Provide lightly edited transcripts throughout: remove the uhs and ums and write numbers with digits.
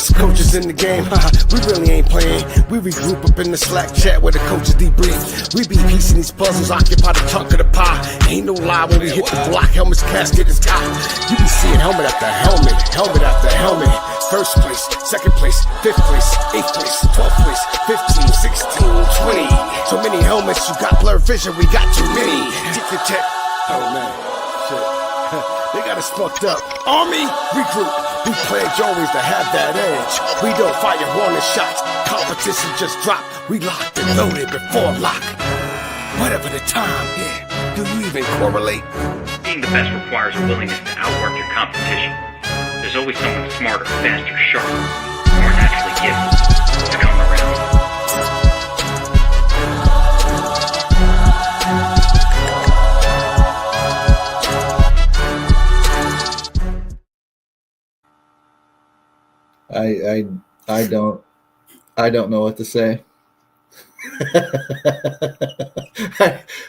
Best coaches in the game, we really ain't playing. We regroup up in the Slack chat where the coaches debrief. We be piecing these puzzles, occupy the chunk of the pie. Ain't no lie when we hit the block, helmets casket is high. You be seeing helmet after helmet, helmet after helmet. First place, second place, fifth place, eighth place, 12th place, 15, 16, 20. So many helmets, you got blurred vision, we got too many. Get the tech. Oh man, shit. They got us fucked up. Army, regroup. We pledge always to have that edge. We don't fire warning shots. Competition just dropped. We locked and loaded before lock. Whatever the time, yeah. Do you even correlate? Being the best requires a willingness to outwork your competition. There's always someone smarter, faster, sharper, more naturally gifted to come around. I don't know what to say.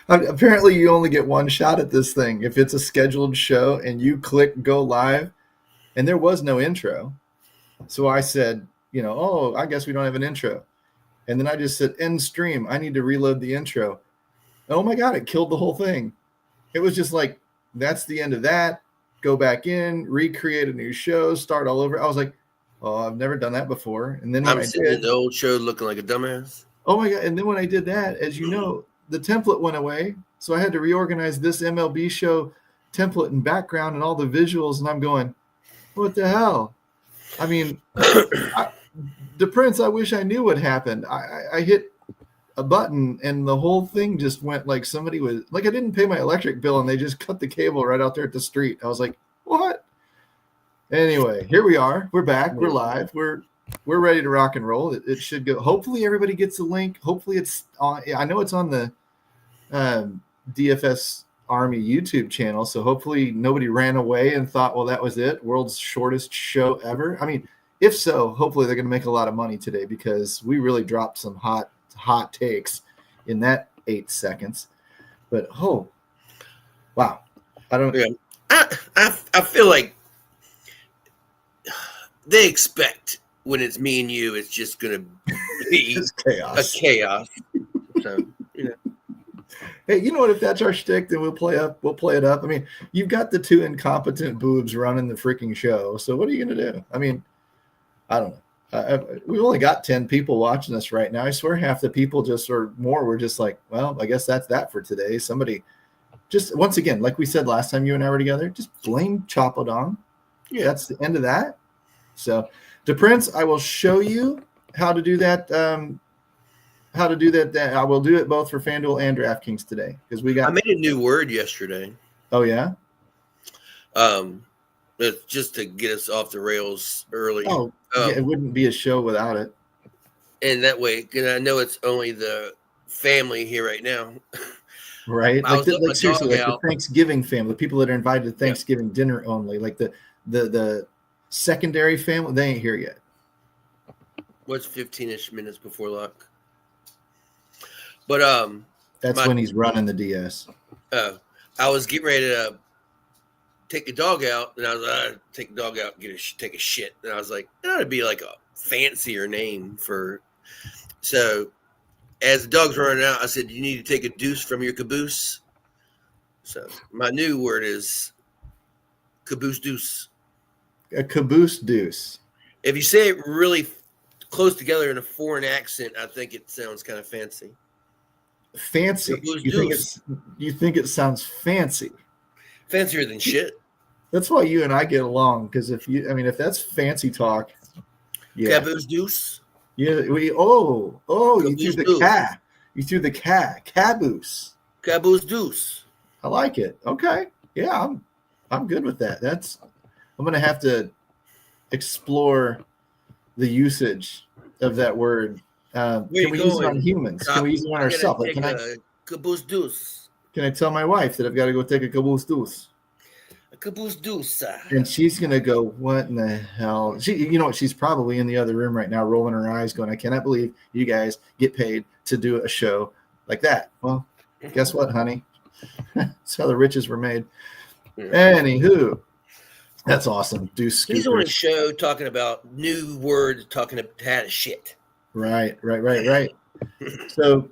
Apparently you only get one shot at this thing. If it's a scheduled show and you click go live, and there was no intro. So I said, oh, I guess we don't have an intro. And then I just said end stream. I need to reload the intro. Oh my God, it killed the whole thing. It was just like, that's the end of that. Go back in, recreate a new show, start all over. I was like, oh, I've never done that before. And then when I did the old show looking like a dumbass. Oh my God. And then when I did that, as you know, the template went away. So I had to reorganize this MLB show template and background and all the visuals. And I'm going, what the hell? I mean, the Prince, I wish I knew what happened. I hit a button and the whole thing just went like somebody was like, I didn't pay my electric bill and they just cut the cable right out there at the street. I was like, what? Anyway, here we are. We're back. We're live. We're ready to rock and roll. It should go. Hopefully everybody gets the link. Hopefully it's on. I know it's on the DFS Army YouTube channel. So hopefully nobody ran away and thought, well, that was it. World's shortest show ever. I mean, if so, hopefully they're going to make a lot of money today because we really dropped some hot takes in that 8 seconds. But wow. I don't. Yeah. I feel like they expect when it's me and you, it's just going to be a chaos. So, Hey, you know what? If that's our shtick, then we'll play it up. I mean, you've got the two incompetent boobs running the freaking show. So what are you going to do? I mean, I don't know. We've only got 10 people watching us right now. I swear half the people were just like, well, I guess that's that for today. Somebody just, once again, like we said last time you and I were together, just blame Chapadong. Yeah, that's the end of that. So, DePrince, I will show you how to do that. I will do it both for FanDuel and DraftKings today because I made a new word yesterday. Oh yeah. It's just to get us off the rails early. Oh, yeah, it wouldn't be a show without it. And that way, and I know it's only the family here right now. Right, like seriously, like the Thanksgiving family, the people that are invited to Thanksgiving dinner only, like the secondary family, they ain't here yet. What's 15-ish minutes before lock? But that's when he's running the DS. I was getting ready to take the dog out, and I was like, take the dog out, take a shit, and I was like, that ought to be like a fancier name for. So, as the dog's running out, I said, you need to take a deuce from your caboose. So my new word is caboose deuce. A caboose deuce. If you say it really close together in a foreign accent, I think it sounds kind of fancy. Fancy? You think it sounds fancy? Fancier than shit. That's why you and I get along, because if that's fancy talk, yeah. Caboose deuce. Yeah, you threw the caboose. Caboose deuce. I like it. Okay, yeah, I'm good with that. I'm gonna have to explore the usage of that word. Can we use it on humans? Can we use it on ourselves? Like, caboose deuce. Can I tell my wife that I've got to go take a caboose deuce? A caboose deuce. And she's gonna go, what in the hell? She's probably in the other room right now, rolling her eyes, going, I cannot believe you guys get paid to do a show like that. Well, guess what, honey? That's how the riches were made. Anywho, That's awesome. Deuce He's on a Scoopers. show talking about new words, talking about shit. Right. So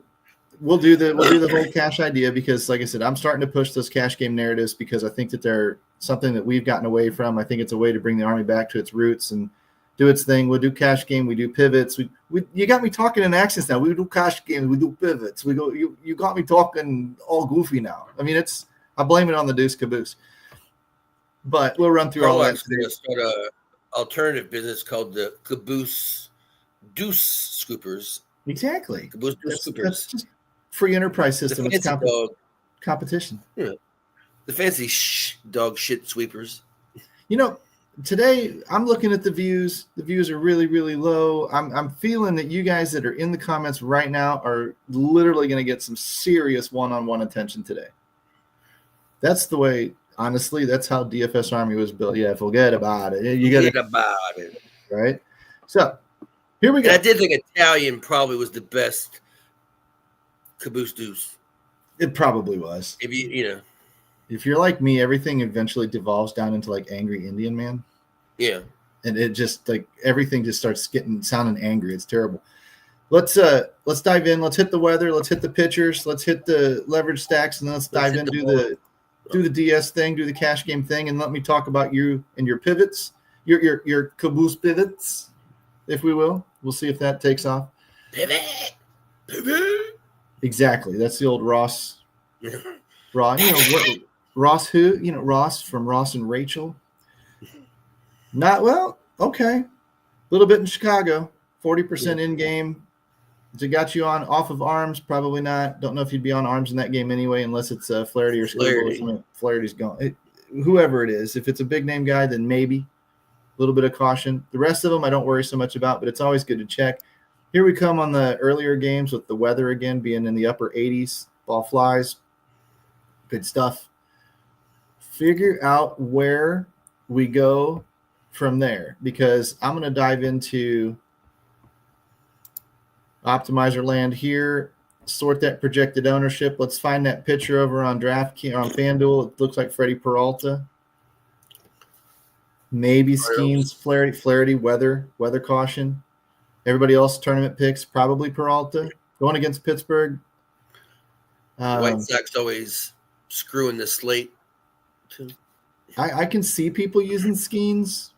we'll do the whole cash idea because, like I said, I'm starting to push those cash game narratives because I think that they're something that we've gotten away from. I think it's a way to bring the Army back to its roots and do its thing. We'll do cash game. We do pivots. We you got me talking in accents now. We do cash games. We do pivots. We go. You got me talking all goofy now. I mean, I blame it on the Deuce Caboose. But we'll run through all that. Going to start a alternative business called the Caboose Deuce Scoopers. Exactly. Caboose Deuce Scoopers. That's just free enterprise system. It's competition. Yeah. The fancy dog shit sweepers. Today I'm looking at the views. The views are really, really low. I'm feeling that you guys that are in the comments right now are literally going to get some serious one-on-one attention today. That's the way. Honestly, that's how DFS Army was built. Yeah, forget about it. You got forget about it, right? So here we go. And I did think Italian probably was the best Caboose Deuce. It probably was. If you're like me, everything eventually devolves down into like Angry Indian Man. Yeah. And it just like everything just starts sounding angry. It's terrible. Let's dive in. Let's hit the weather. Let's hit the pitchers. Let's hit the leverage stacks, and then let's dive in. Do the DS thing. Do the cash game thing, and let me talk about you and your pivots. Your caboose pivots, if we will. We'll see if that takes off. Pivot. Exactly. That's the old Ross. Ross. Ross who? Ross from Ross and Rachel. Not well. Okay. A little bit in Chicago. 40% in game. Has it got you on off of arms? Probably not. Don't know if you'd be on arms in that game anyway, unless it's Flaherty or Skilbo. Flaherty's gone. Whoever it is. If it's a big name guy, then maybe a little bit of caution. The rest of them I don't worry so much about, but it's always good to check. Here we come on the earlier games with the weather again being in the upper 80s. Ball flies. Good stuff. Figure out where we go from there because I'm going to dive into Optimizer land here, sort that projected ownership. Let's find that pitcher over on DraftKings on FanDuel. It looks like Freddie Peralta. Maybe Skeens, Flaherty, weather caution. Everybody else tournament picks, probably Peralta. Going against Pittsburgh. White Sox always screwing the slate. Too. I can see people using Skeens,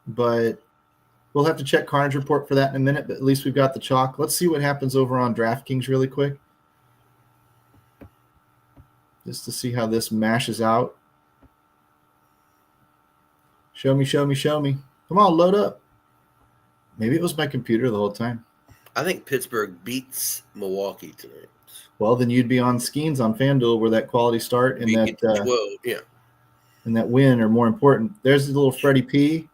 but we'll have to check Carnage Report for that in a minute, but at least we've got the chalk. Let's see what happens over on DraftKings really quick. Just to see how this mashes out. Show me. Come on, load up. Maybe it was my computer the whole time. I think Pittsburgh beats Milwaukee tonight. Well, then you'd be on Skeens on FanDuel where that quality start and that 12, and that win are more important. There's the little Freddie P.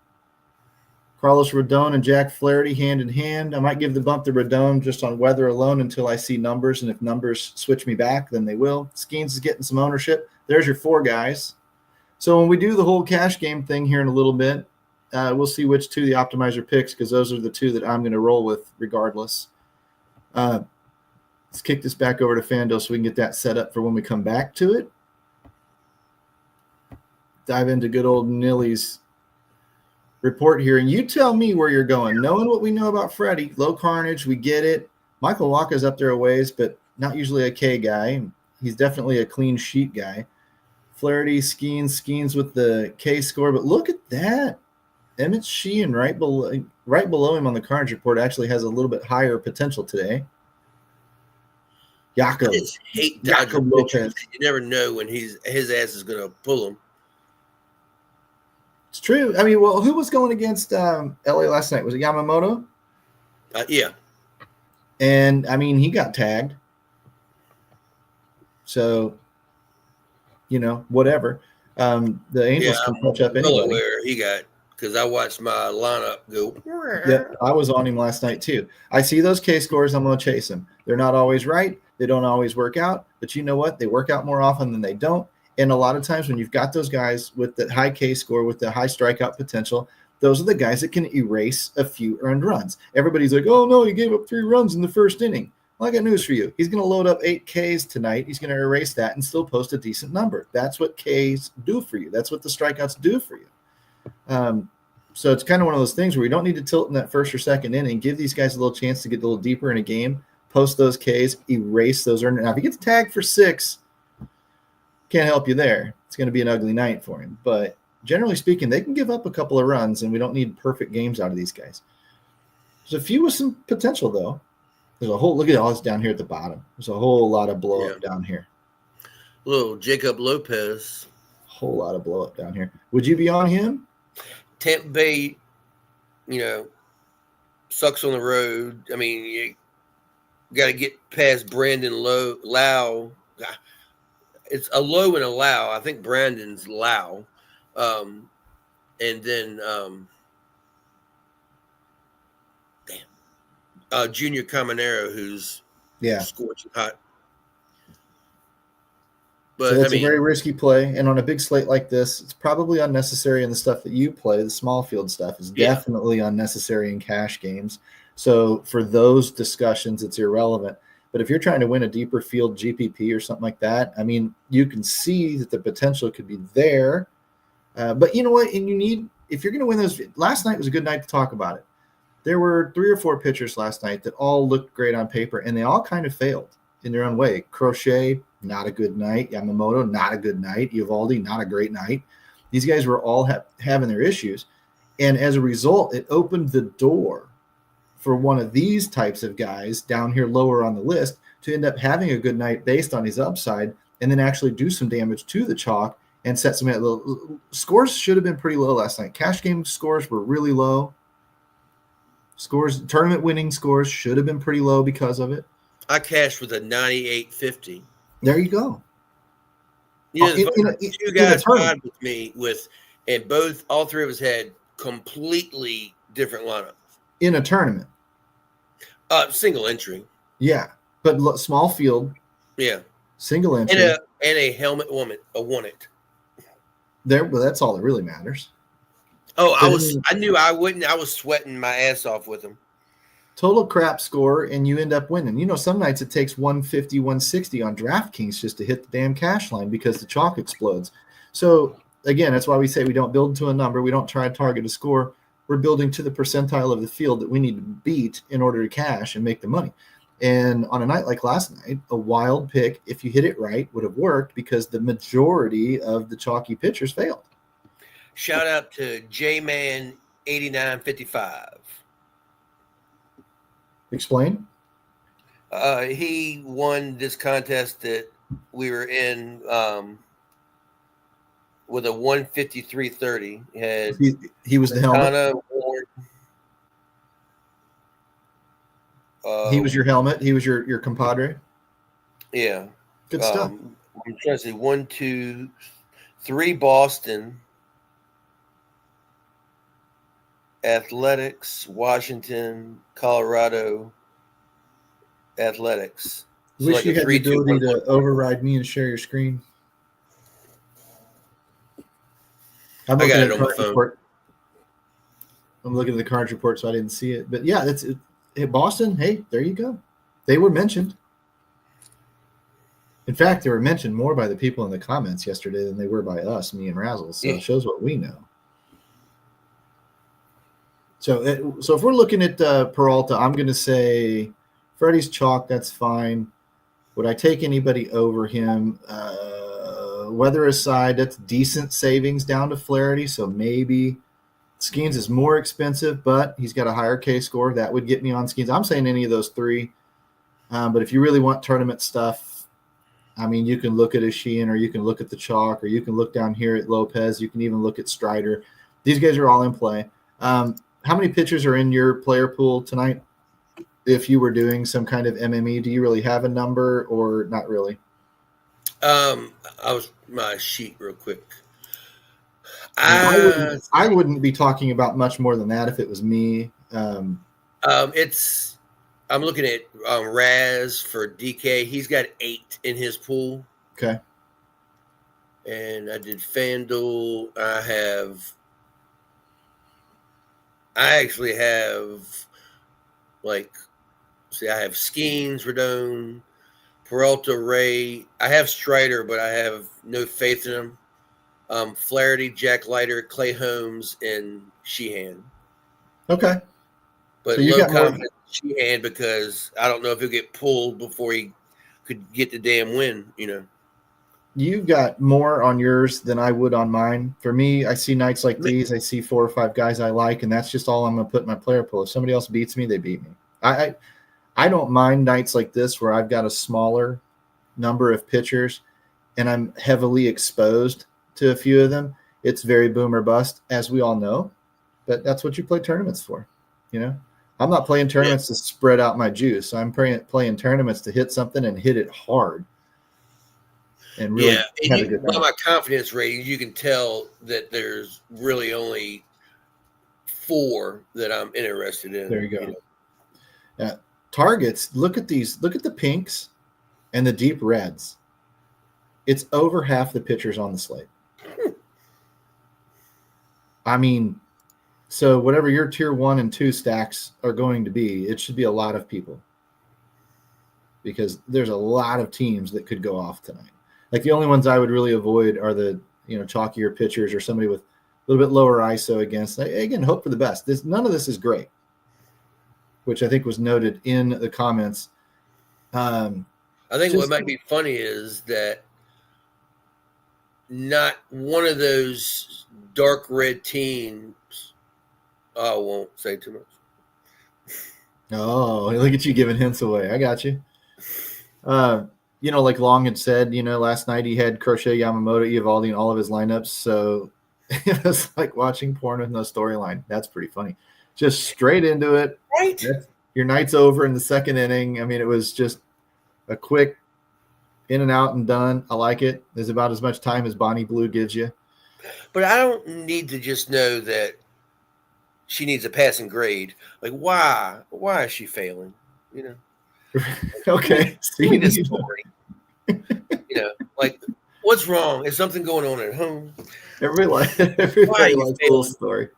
Carlos Rodon and Jack Flaherty hand in hand. I might give the bump to Rodon just on weather alone until I see numbers, and if numbers switch me back, then they will. Skeens is getting some ownership. There's your four guys. So when we do the whole cash game thing here in a little bit, we'll see which two the optimizer picks because those are the two that I'm going to roll with regardless. Let's kick this back over to FanDuel so we can get that set up for when we come back to it. Dive into good old Nilly's report here, and you tell me where you're going. Knowing what we know about Freddie, low carnage, we get it. Michael Wacha's up there a ways, but not usually a K guy. He's definitely a clean sheet guy. Flaherty, Skeens with the K score, but look at that. Emmett Sheehan right below him on the carnage report actually has a little bit higher potential today. Jacob. I just hate Dodger pitchers. You never know when his ass is going to pull him. It's true. I mean, well, who was going against LA last night? Was it Yamamoto? Yeah. And, I mean, he got tagged. So, whatever. The Angels can catch up anyway. Where he got, because I watched my lineup go. Yeah, I was on him last night too. I see those K scores. I'm going to chase them. They're not always right. They don't always work out. But you know what? They work out more often than they don't. And a lot of times when you've got those guys with the high K score, with the high strikeout potential, those are the guys that can erase a few earned runs. Everybody's like, oh, no, he gave up 3 runs in the first inning. Well, I got news for you. He's going to load up 8 Ks tonight. He's going to erase that and still post a decent number. That's what Ks do for you. That's what the strikeouts do for you. So it's kind of one of those things where we don't need to tilt in that first or second inning. Give these guys a little chance to get a little deeper in a game, post those Ks, erase those earned. Now, if he gets tagged for 6, can't help you there. It's going to be an ugly night for him. But generally speaking, they can give up a couple of runs, and we don't need perfect games out of these guys. There's a few with some potential, though. There's a whole – look at all this down here at the bottom. There's a whole lot of blow-up down here. Little Jacob Lopez. Whole lot of blow-up down here. Would you be on him? Tampa Bay, sucks on the road. I mean, you got to get past Brandon Lau. It's a low and a Lau. I think Brandon's Lau. And then Junior Caminero, who's scorching hot. But so that's a very risky play. And on a big slate like this, it's probably unnecessary. And the stuff that you play, the small field stuff, is definitely unnecessary in cash games. So for those discussions, it's irrelevant. But if you're trying to win a deeper field GPP or something like that, I mean, you can see that the potential could be there. But you know what? And you need, if you're going to win those, last night was a good night to talk about it. There were 3 or 4 pitchers last night that all looked great on paper, and they all kind of failed in their own way. Crochet, not a good night. Yamamoto, not a good night. Eovaldi, not a great night. These guys were all having their issues. And as a result, it opened the door for one of these types of guys down here lower on the list to end up having a good night based on his upside and then actually do some damage to the chalk and set some little scores. Should have been pretty low last night. Cash game scores were really low. Tournament winning scores should have been pretty low because of it. I cashed with a 98.50. There you go. Two guys tied with me and all 3 of us had completely different lineups. In a tournament. Single entry. Yeah, but small field. Yeah. Single entry. And a helmet won it. Well, that's all that really matters. Oh, I knew I wouldn't. I was sweating my ass off with them. Total crap score, and you end up winning. Some nights it takes 150, 160 on DraftKings just to hit the damn cash line because the chalk explodes. So, again, that's why we say we don't build to a number. We don't try to target a score. We're building to the percentile of the field that we need to beat in order to cash and make the money. And on a night like last night, a wild pick, if you hit it right, would have worked because the majority of the chalky pitchers failed. Shout out to J-Man 8955. Explain. He won this contest that we were in with a 153.30. He was the helmet. He was your helmet. He was your compadre. Yeah. Good stuff. I'm trying to say 1, 2, 3 Boston. Athletics, Washington, Colorado, Athletics. So wish you had the ability to override me and share your screen. I got it on my phone. Report. I'm looking at the cards report, so I didn't see it. But yeah, that's it. Hey, Boston. Hey, there you go. They were mentioned. In fact, they were mentioned more by the people in the comments yesterday than they were by us, me and Razzle. So it shows what we know. So if we're looking at Peralta, I'm going to say Freddie's chalk. That's fine. Would I take anybody over him? Weather aside, that's decent savings down to Flaherty. So maybe Skeens is more expensive, but he's got a higher K score. That would get me on Skeens. I'm saying any of those 3. But if you really want tournament stuff, I mean, you can look at Sheehan, or you can look at the chalk, or you can look down here at Lopez. You can even look at Strider. These guys are all in play. How many pitchers are in your player pool tonight? If you were doing some kind of MME, do you really have a number or not really? I was my sheet real quick. I wouldn't be talking about much more than that if it was me. I'm looking at Raz for DK. He's got 8 in his pool. Okay. And I did FanDuel. I actually have like See, I have Skeens, Rodon, Peralta, Ray. I have Strider, but I have no faith in him. Flaherty, Jack Leiter, Clay Holmes, and Sheehan. Okay. But So you low got more. confidence in Sheehan because I don't know if he'll get pulled before he could get the damn win, You've got more on yours than I would on mine. For me, I see nights like these. I see 4 or 5 guys I like, and that's just all I'm going to put in my player pool. If somebody else beats me, they beat me. I don't mind nights like this where I've got a smaller number of pitchers and I'm heavily exposed to a few of them. It's very boom or bust, as we all know, but that's what you play tournaments for. I'm not playing tournaments to spread out my juice. I'm playing tournaments to hit something and hit it hard. And really have a good by time. my confidence rating, you can tell that there's really only 4 that I'm interested in. There you go. Targets, look at these. Look at the pinks and the deep reds. It's over half the pitchers on the slate. I mean, so whatever your tier 1 and 2 stacks are going to be, it should be a lot of people. Because there's a lot of teams that could go off tonight. Like the only ones I would really avoid are the chalkier pitchers or somebody with a little bit lower ISO against. Again, hope for the best. None of this is great, which I think was noted in the comments. I think what might be funny is that not one of those dark red teams. I won't say too much. Oh, look at you giving hints away. I got you. Like Long had said, last night he had Crochet, Yamamoto, Eovaldi in all of his lineups. So it was like watching porn with no storyline. That's pretty funny. Just straight into it. Right. Your night's over in the second inning. I mean, it was just a quick in and out and done. I like it. There's about as much time as Bonnie Blue gives you. But I don't need to just know that she needs a passing grade. Like, why? Why is she failing? Okay. So you need a story. Like, what's wrong? Is something going on at home? Everybody likes a little story.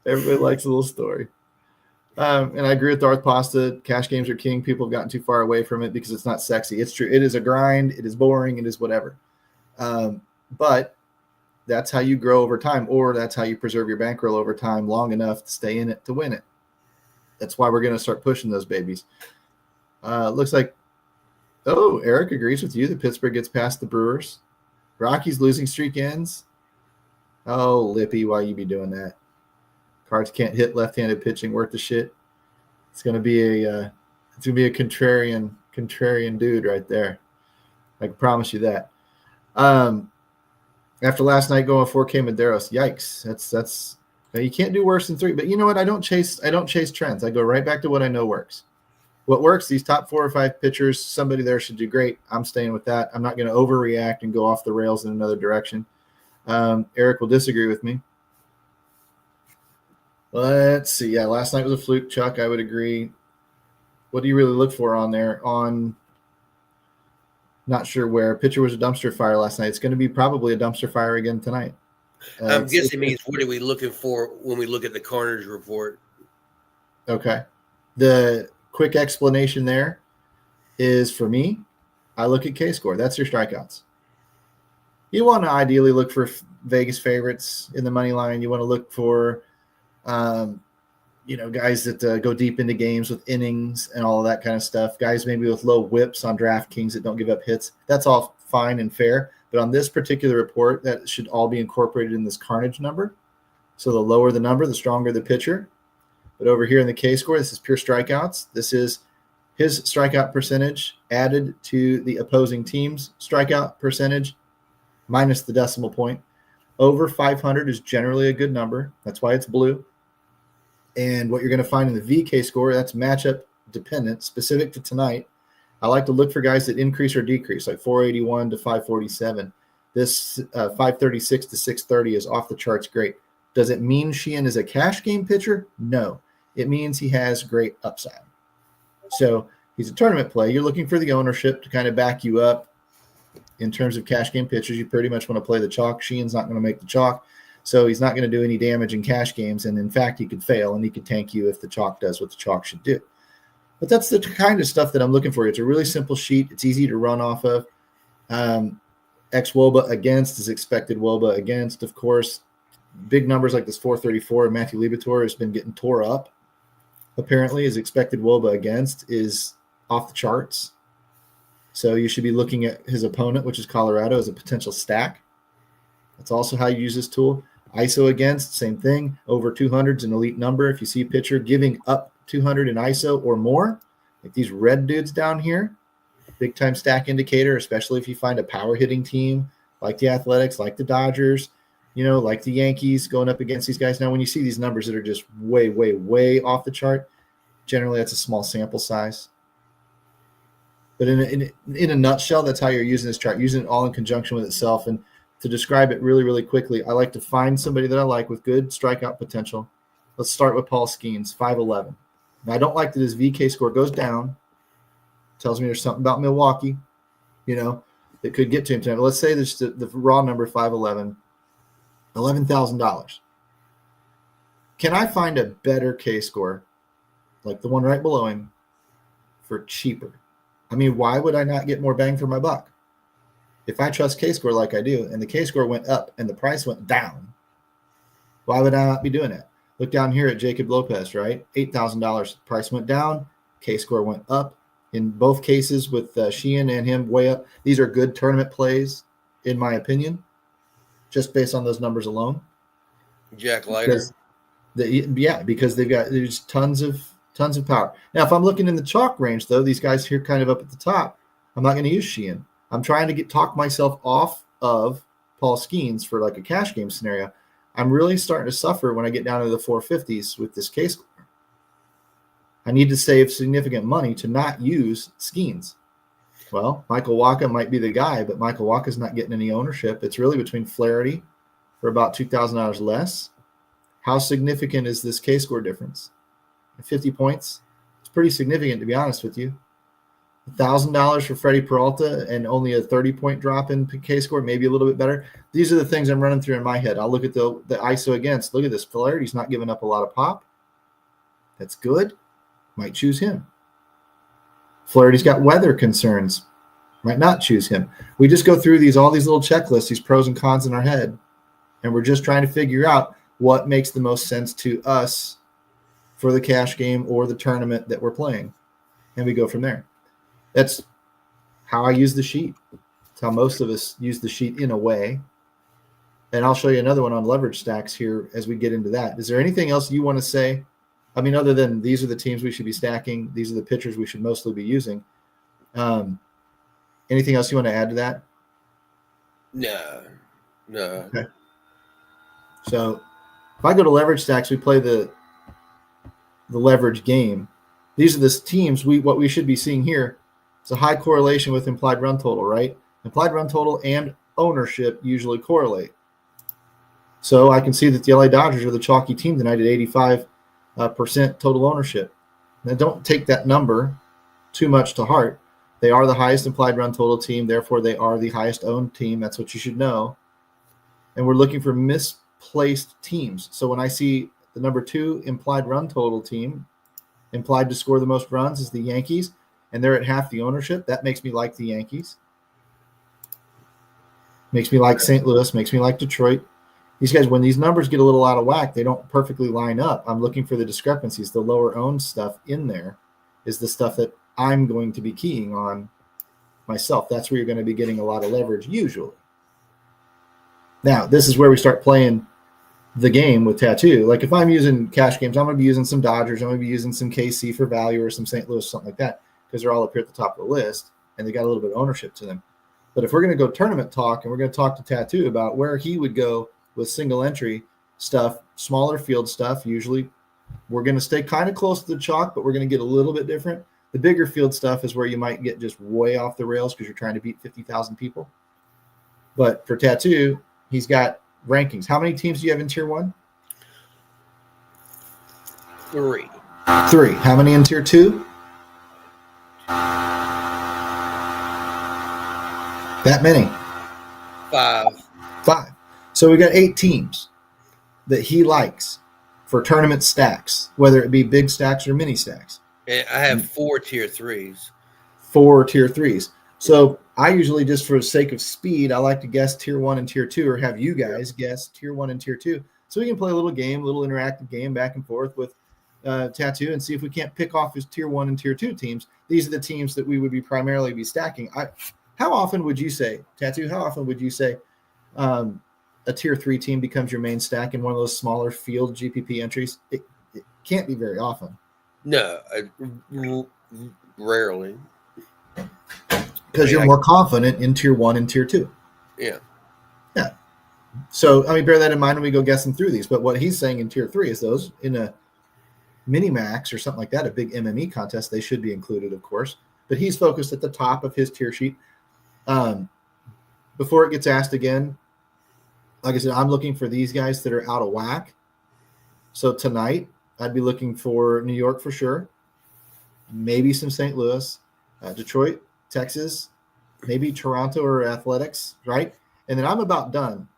Everybody likes a little story. And I agree with Darth Pasta. Cash games are king. People have gotten too far away from it because it's not sexy. It's true. It is a grind. It is boring. It is whatever. But that's how you grow over time, or that's how you preserve your bankroll over time long enough to stay in it to win it. That's why we're going to start pushing those babies. Looks like, Eric agrees with you that Pittsburgh gets past the Brewers. Rockies losing streak ends. Oh, Lippy, why you be doing that? Cards can't hit left-handed pitching worth the shit. It's gonna be a contrarian dude right there. I can promise you that. After last night going 4K Maderos, yikes! That's you can't do worse than 3. But you know what? I don't chase trends. I go right back to what I know works. What works? These top 4 or 5 pitchers. Somebody there should do great. I'm staying with that. I'm not going to overreact and go off the rails in another direction. Eric will disagree with me. Let's see. Yeah, last night was a fluke, Chuck. I would agree. What do you really look for on there? Not sure where. Pitcher was a dumpster fire last night. It's going to be probably a dumpster fire again tonight. I'm guessing means what are we looking for when we look at the Carnage report? Okay. The quick explanation there is, for me, I look at K-score. That's your strikeouts. You want to ideally look for Vegas favorites in the money line. You want to look for guys that go deep into games with innings and all of that kind of stuff. Guys maybe with low whips on DraftKings that don't give up hits. That's all fine and fair. But on this particular report, that should all be incorporated in this Carnage number. So the lower the number, the stronger the pitcher. But over here in the K-score, this is pure strikeouts. This is his strikeout percentage added to the opposing team's strikeout percentage minus the decimal point. Over 500 is generally a good number. That's why it's blue. And what you're going to find in the VK score, that's matchup dependent, specific to tonight. I like to look for guys that increase or decrease, like 481 to 547. This 536 to 630 is off the charts great. Does it mean Sheehan is a cash game pitcher? No. It means he has great upside. So he's a tournament play. You're looking for the ownership to kind of back you up in terms of cash game pitchers. You pretty much want to play the chalk. Sheehan's not going to make the chalk. So he's not going to do any damage in cash games. And in fact, he could fail and he could tank you if the chalk does what the chalk should do. But that's the kind of stuff that I'm looking for. It's a really simple sheet. It's easy to run off of. X WOBA against is expected WOBA against, of course. Big numbers like this 434, Matthew Liberatore has been getting tore up. Apparently, his expected WOBA against is off the charts. So you should be looking at his opponent, which is Colorado, as a potential stack. That's also how you use this tool. ISO against, same thing. Over 200 is an elite number. If you see a pitcher giving up 200 in ISO or more, like these red dudes down here, big time stack indicator, especially if you find a power hitting team like the Athletics, like the Dodgers, like the Yankees going up against these guys. Now, when you see these numbers that are just way, way, way off the chart, generally that's a small sample size. But in a nutshell, that's how you're using this chart, using it all in conjunction with itself. And to describe it really, really quickly, I like to find somebody that I like with good strikeout potential. Let's start with Paul Skeens, 5'11". Now, I don't like that his VK score goes down. Tells me there's something about Milwaukee, that could get to him tonight. But let's say there's the raw number 5'11", $11,000. Can I find a better K score, like the one right below him, for cheaper? I mean, why would I not get more bang for my buck? If I trust K score like I do, and the K score went up and the price went down, why would I not be doing it? Look down here at Jacob Lopez, right? $8,000. Price went down, K score went up. In both cases with Sheehan and him way up. These are good tournament plays, in my opinion, just based on those numbers alone. Jack Leiter. Because there's tons of power. Now, if I'm looking in the chalk range, though, these guys here kind of up at the top, I'm not going to use Sheehan. I'm trying to talk myself off of Paul Skeens for like a cash game scenario. I'm really starting to suffer when I get down to the 450s with this K score. I need to save significant money to not use Skeens. Well, Michael Wacha might be the guy, but Michael Wacha's not getting any ownership. It's really between Flaherty for about $2,000 less. How significant is this K-score difference? 50 points? It's pretty significant, to be honest with you. $1,000 for Freddie Peralta and only a 30-point drop in K-score, maybe a little bit better. These are the things I'm running through in my head. I'll look at the ISO against. Look at this. Flaherty's not giving up a lot of pop. That's good. Might choose him. Flaherty's got weather concerns. Might not choose him. We just go through all these little checklists, these pros and cons in our head, and we're just trying to figure out what makes the most sense to us for the cash game or the tournament that we're playing, and we go from there. That's how I use the sheet. It's how most of us use the sheet in a way. And I'll show you another one on leverage stacks here as we get into that. Is there anything else you want to say? I mean, other than these are the teams we should be stacking, these are the pitchers we should mostly be using. Anything else you want to add to that? No. Okay. So if I go to leverage stacks, we play the leverage game. These are the teams. What we should be seeing here is a high correlation with implied run total, right? Implied run total and ownership usually correlate. So I can see that the LA Dodgers are the chalky team tonight at 85% total ownership. Now, don't take that number too much to heart. They are the highest implied run total team. Therefore, they are the highest owned team. That's what you should know. And we're looking for misplaced teams. So when I see the number 2 implied run total team, implied to score the most runs is the Yankees, and they're at half the ownership, that makes me like the Yankees. Makes me like St. Louis, makes me like Detroit. These guys, when these numbers get a little out of whack, they don't perfectly line up. I'm looking for the discrepancies. The lower owned stuff in there is the stuff that I'm going to be keying on myself. That's where you're going to be getting a lot of leverage usually. Now, this is where we start playing the game with Tattoo. Like if I'm using cash games, I'm going to be using some Dodgers. I'm going to be using some KC for value or some St. Louis, something like that, because they're all up here at the top of the list and they got a little bit of ownership to them. But if we're going to go tournament talk and we're going to talk to Tattoo about where he would go with single entry stuff, smaller field stuff, usually we're going to stay kind of close to the chalk, but we're going to get a little bit different. The bigger field stuff is where you might get just way off the rails because you're trying to beat 50,000 people. But for Tattoo, he's got rankings. How many teams do you have in tier 1? 3. 3. How many in tier 2? That many? 5. 5. So we got 8 teams that he likes for tournament stacks, whether it be big stacks or mini stacks. And I have 4 tier 3s. 4 tier 3s. So I usually, just for the sake of speed, I like to guess tier 1 and tier 2, or have you guys guess tier 1 and tier 2, so we can play a little interactive game back and forth with Tattoo, and see if we can't pick off his tier 1 and tier 2 teams. These are the teams that we would be primarily be stacking. How often would you say, Tattoo? How often would you say a tier 3 team becomes your main stack in one of those smaller field GPP entries? It can't be very often. No, rarely. Because you're more confident in tier 1 and tier 2. Yeah. Yeah. So, bear that in mind when we go guessing through these. But what he's saying in tier 3 is those in a mini max or something like that, a big MME contest, they should be included, of course. But he's focused at the top of his tier sheet. Before it gets asked again, like I said, I'm looking for these guys that are out of whack. So tonight, I'd be looking for New York for sure. Maybe some St. Louis, Detroit, Texas, maybe Toronto or Athletics, right? And then I'm about done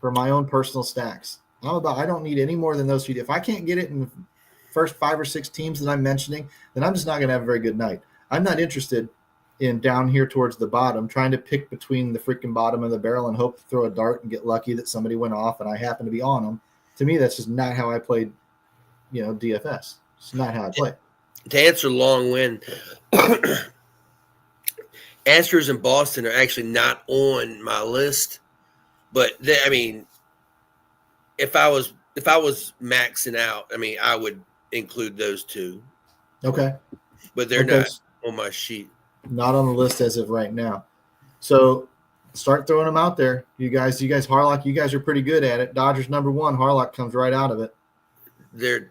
for my own personal stacks. I don't need any more than those few. If I can't get it in the first 5 or 6 teams that I'm mentioning, then I'm just not going to have a very good night. I'm not interested in down here towards the bottom, trying to pick between the freaking bottom of the barrel and hope to throw a dart and get lucky that somebody went off and I happen to be on them. To me, that's just not how I played, DFS. It's not how I play. To answer long wind, Astros and Boston are actually not on my list, but if I was maxing out, I would include those 2. Okay. But they're not on my sheet. Not on the list as of right now. So start throwing them out there. You guys, Harlock, you guys are pretty good at it. Dodgers number 1, Harlock comes right out of it. They're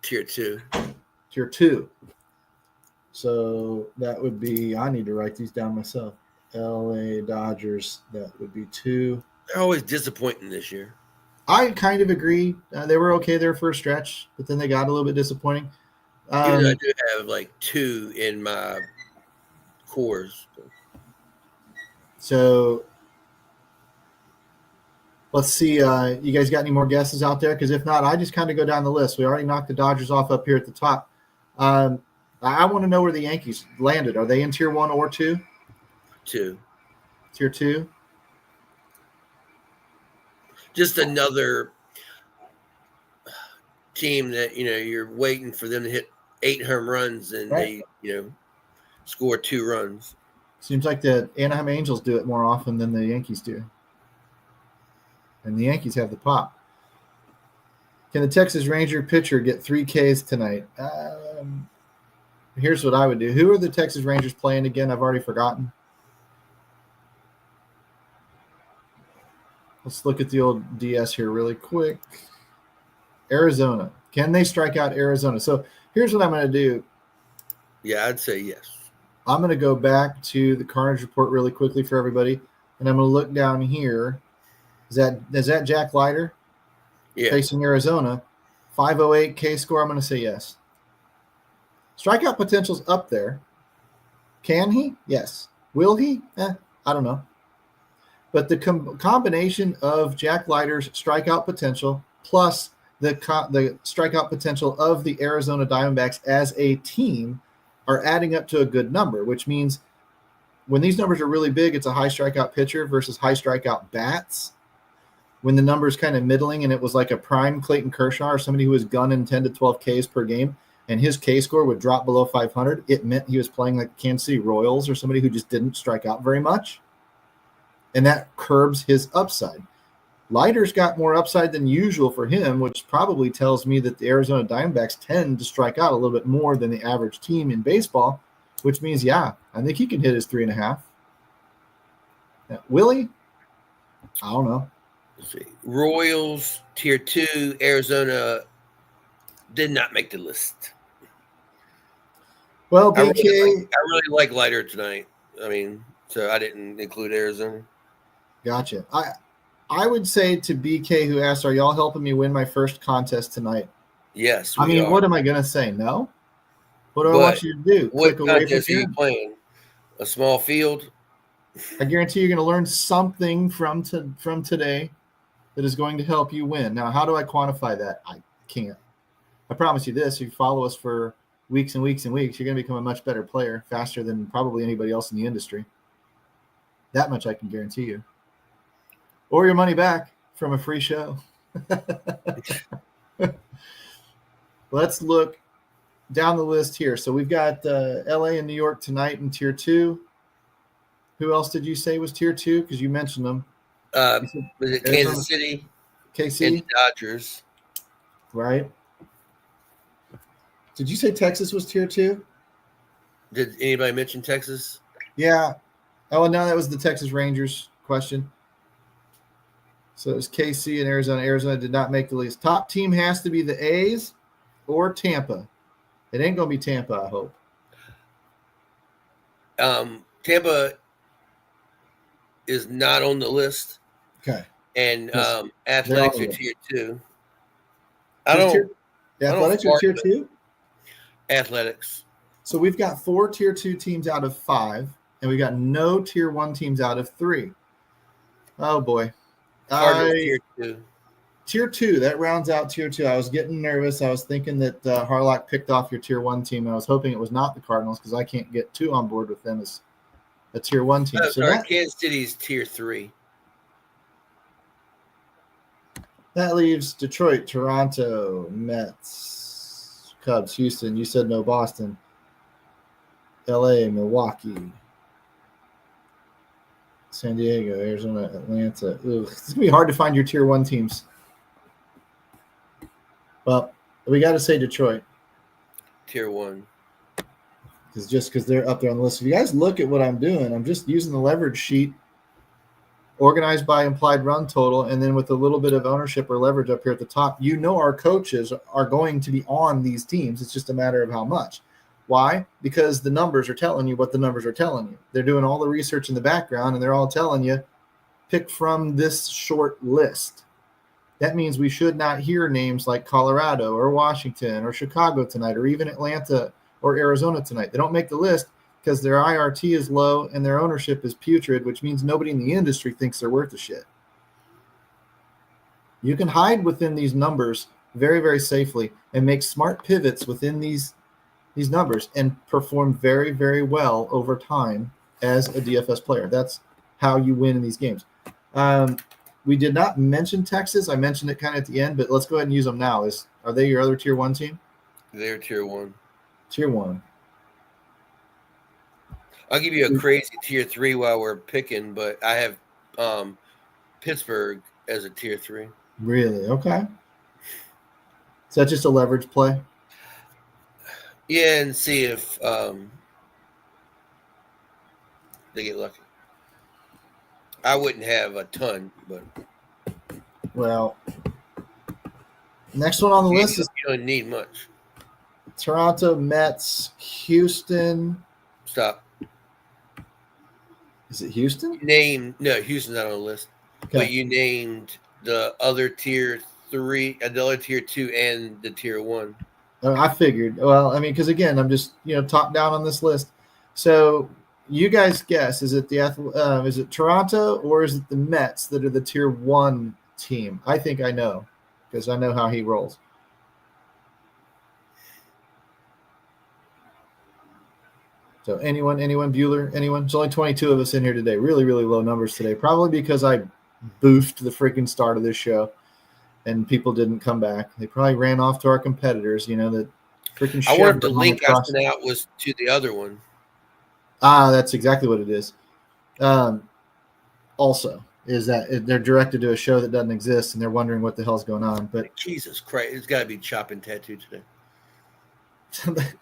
tier 2. Tier 2. So that would be, I need to write these down myself. LA Dodgers, that would be 2. They're always disappointing this year. I kind of agree. They were okay there for a stretch, but then they got a little bit disappointing. Even though I do have like 2 in my cores. So let's see. You guys got any more guesses out there? Because if not, I just kind of go down the list. We already knocked the Dodgers off up here at the top. I want to know where the Yankees landed. Are they in tier 1 or 2? 2. Tier 2. Just another team that, you're waiting for them to hit 8 home runs and right. They, score 2 runs. Seems like the Anaheim Angels do it more often than the Yankees do. And the Yankees have the pop. Can the Texas Ranger pitcher get 3 Ks tonight? Here's what I would do. Who are the Texas Rangers playing again? I've already forgotten. Let's look at the old DS here really quick. Arizona. Can they strike out Arizona? So here's what I'm going to do. Yeah, I'd say yes. I'm going to go back to the Carnage Report really quickly for everybody, and I'm going to look down here. Is that Jack Leiter? Yeah. Facing Arizona. 508 K score. I'm going to say yes. Strikeout potential's up there. Can he? Yes. Will he? I don't know. But the combination of Jack Leiter's strikeout potential plus the strikeout potential of the Arizona Diamondbacks as a team are adding up to a good number, which means when these numbers are really big, it's a high strikeout pitcher versus high strikeout bats. When the number's kind of middling and it was like a prime Clayton Kershaw or somebody who was gunning 10 to 12 Ks per game and his K score would drop below 500, it meant he was playing like Kansas City Royals or somebody who just didn't strike out very much. And that curbs his upside. Leiter's got more upside than usual for him, which probably tells me that the Arizona Diamondbacks tend to strike out a little bit more than the average team in baseball, which means, yeah, I think he can hit his 3.5. Will he? I don't know. Let's see. Royals, tier 2, Arizona did not make the list. Well, BK. I really like Leiter tonight. So I didn't include Arizona. Gotcha. I would say to BK, who asked, are y'all helping me win my first contest tonight? Yes. What am I going to say? No? What do I want you to do? What contest are you playing? A small field? I guarantee you're going to learn something from today that is going to help you win. Now, how do I quantify that? I can't. I promise you this. If you follow us for weeks and weeks and weeks, you're going to become a much better player faster than probably anybody else in the industry. That much I can guarantee you. Or your money back from a free show. Let's look down the list here. So we've got LA and New York tonight in Tier 2. Who else did you say was Tier 2? Because you mentioned them. Was it Kansas City KC? and the Dodgers? Right. Did you say Texas was Tier 2? Did anybody mention Texas? Yeah. Oh, no, that was the Texas Rangers question. So it was KC and Arizona. Arizona did not make the list. Top team has to be the A's or Tampa. It ain't going to be Tampa, I hope. Tampa is not on the list. Okay. And Yes. Athletics They're are on Tier 2. Athletics are Tier 2? Athletics. So we've got 4 Tier 2 teams out of 5, and we got no Tier 1 teams out of 3. Oh, boy. Cardinals Tier 2. Tier 2, that rounds out Tier 2. I was getting nervous. I was thinking that Harlock picked off your Tier 1 team. I was hoping it was not the Cardinals because I can't get too on board with them as a Tier 1 team. So sorry, Kansas City's Tier 3. That leaves Detroit, Toronto, Mets, Cubs, Houston. You said no Boston. LA, Milwaukee, San Diego, Arizona, Atlanta. Ugh, it's going to be hard to find your Tier 1 teams. Well, we got to say Detroit. Tier 1. Because they're up there on the list. If you guys look at what I'm doing, I'm just using the leverage sheet organized by implied run total, and then with a little bit of ownership or leverage up here at the top. You know our coaches are going to be on these teams. It's just a matter of how much. Why? Because the numbers are telling you what the numbers are telling you. They're doing all the research in the background, and they're all telling you, pick from this short list. That means we should not hear names like Colorado or Washington or Chicago tonight, or even Atlanta or Arizona tonight. They don't make the list because their IRT is low and their ownership is putrid, which means nobody in the industry thinks they're worth a shit. You can hide within these numbers very, very safely and make smart pivots within these numbers and perform very, very well over time as a DFS player. That's how you win in these games. We did not mention Texas. I mentioned it kind of at the end, but let's go ahead and use them now. Are they your other Tier 1 team? They're Tier 1. Tier 1. I'll give you a crazy Tier 3 while we're picking, but I have Pittsburgh as a Tier 3. Really? Okay. Is that just a leverage play? Yeah, and see if they get lucky. I wouldn't have a ton, but Well, next one on the list is you don't need much. Toronto, Mets, Houston. Stop. Is it Houston? No, Houston's not on the list. Okay. But you named the other Tier 3, the other Tier 2, and the Tier 1. I figured. Well, I mean, because again, I'm just top down on this list. So you guys guess: is it is it Toronto or is it the Mets that are the Tier 1 team? I think I know because I know how he rolls. So anyone, Bueller, anyone? There's only 22 of us in here today. Really, really low numbers today. Probably because I boofed the freaking start of this show and people didn't come back. They probably ran off to our competitors, that freaking I wonder if the Chevron link I across- sent out was to the other one. That's exactly what it is. Also, is that they're directed to a show that doesn't exist and they're wondering what the hell's going on. But Jesus Christ, it's got to be Chop and Tattoo today.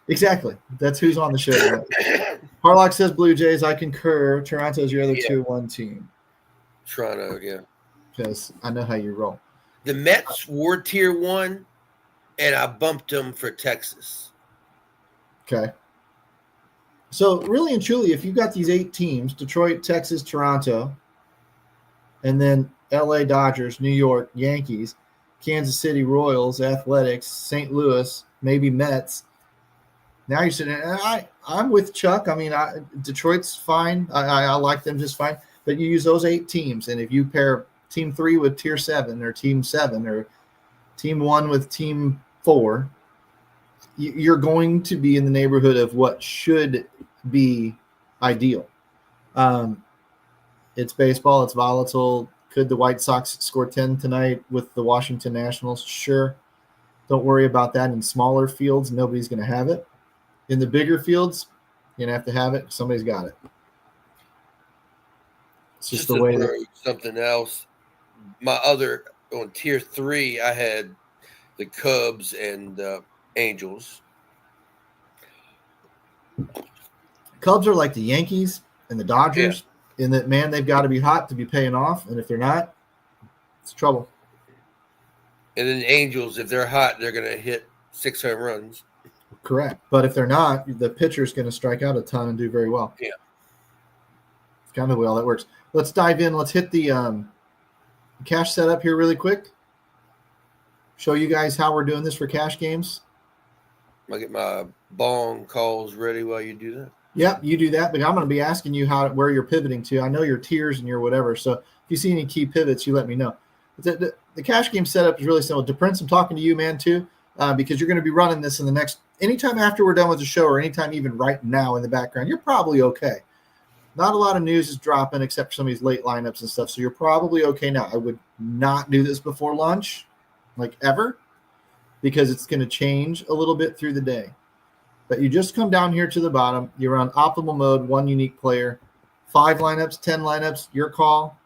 exactly. That's who's on the show tonight. Harlock says Blue Jays. I concur. Toronto's your other Tier 1 team. Toronto, yeah. Because I know how you roll. The Mets were Tier 1, and I bumped them for Texas. Okay. So really and truly, if you've got these 8 teams, Detroit, Texas, Toronto, and then LA Dodgers, New York, Yankees, Kansas City Royals, Athletics, St. Louis, maybe Mets. Now you're sitting there, I'm with Chuck. I mean, Detroit's fine. I like them just fine. But you use those 8 teams, and if you pair Team 3 with Tier 7 or Team 7 or Team 1 with Team 4, you're going to be in the neighborhood of what should be ideal. It's baseball. It's volatile. Could the White Sox score 10 tonight with the Washington Nationals? Sure. Don't worry about that. In smaller fields, nobody's going to have it. In the bigger fields, you're going to have it. Somebody's got it. It's just the way that something else. My other on tier 3, I had the Cubs and Angels. Cubs are like the Yankees and the Dodgers in that, man, they've got to be hot to be paying off. And if they're not, it's trouble. And then the Angels, if they're hot, they're going to hit 6 home runs. Correct. But if they're not, the pitcher's going to strike out a ton and do very well. Yeah. It's kind of the way all that works. Let's dive in. Let's hit the cash setup here really quick. Show you guys how we're doing this for cash games. I'll get my bong calls ready while you do that. Yep, you do that, but I'm going to be asking you where you're pivoting to. I know your tiers and your whatever, so if you see any key pivots, you let me know. The cash game setup is really simple. DePrince, I'm talking to you, man, too, because you're going to be running this in the next – anytime after we're done with the show or anytime even right now in the background, you're probably okay. Not a lot of news is dropping except for some of these late lineups and stuff, so you're probably okay now. I would not do this before lunch, like ever, because it's going to change a little bit through the day. But you just come down here to the bottom. You're on optimal mode, 1 unique player, 5 lineups, 10 lineups, your call.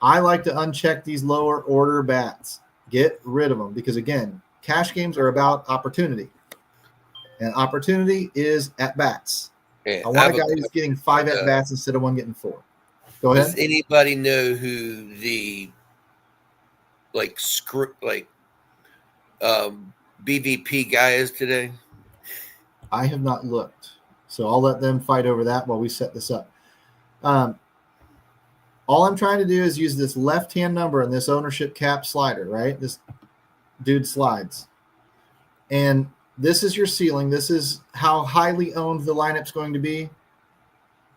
I like to uncheck these lower order bats. Get rid of them because, again, cash games are about opportunity. And opportunity is at bats. Yeah, I want a guy who's getting 5 at bats instead of 1 getting 4. Go ahead. Does anybody know who the BVP guy is today? I have not looked, so I'll let them fight over that while we set this up. All I'm trying to do is use this left-hand number in this ownership cap slider, right? This dude slides. And this is your ceiling. This is how highly owned the lineup's going to be.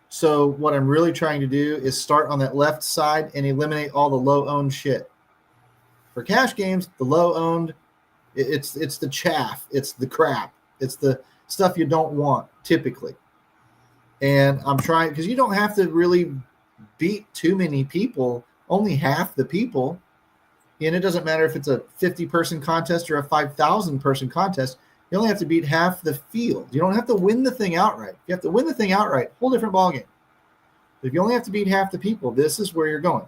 So what I'm really trying to do is start on that left side and eliminate all the low-owned shit. For cash games, the low-owned, it's the chaff. It's the crap. It's the stuff you don't want, typically. And I'm trying, because you don't have to really beat too many people, only half the people. And it doesn't matter if it's a 50-person contest or a 5,000-person contest. You only have to beat half the field. You don't have to win the thing outright. If you have to win the thing outright, whole different ballgame. If you only have to beat half the people, this is where you're going.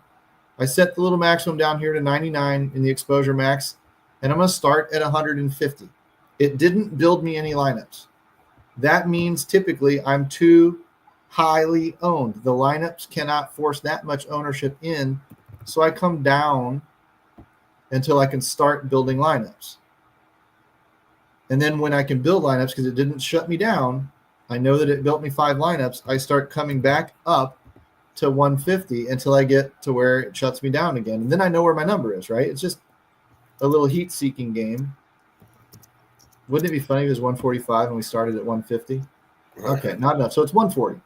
I set the little maximum down here to 99 in the exposure max, and I'm going to start at 150. It didn't build me any lineups. That means typically I'm too highly owned. The lineups cannot force that much ownership in, so I come down until I can start building lineups. And then when I can build lineups, because it didn't shut me down, I know that it built me 5 lineups, I start coming back up to 150 until I get to where it shuts me down again. And then I know where my number is, right? It's just a little heat-seeking game. Wouldn't it be funny if it was 145 and we started at 150? Okay, not enough. So it's 140.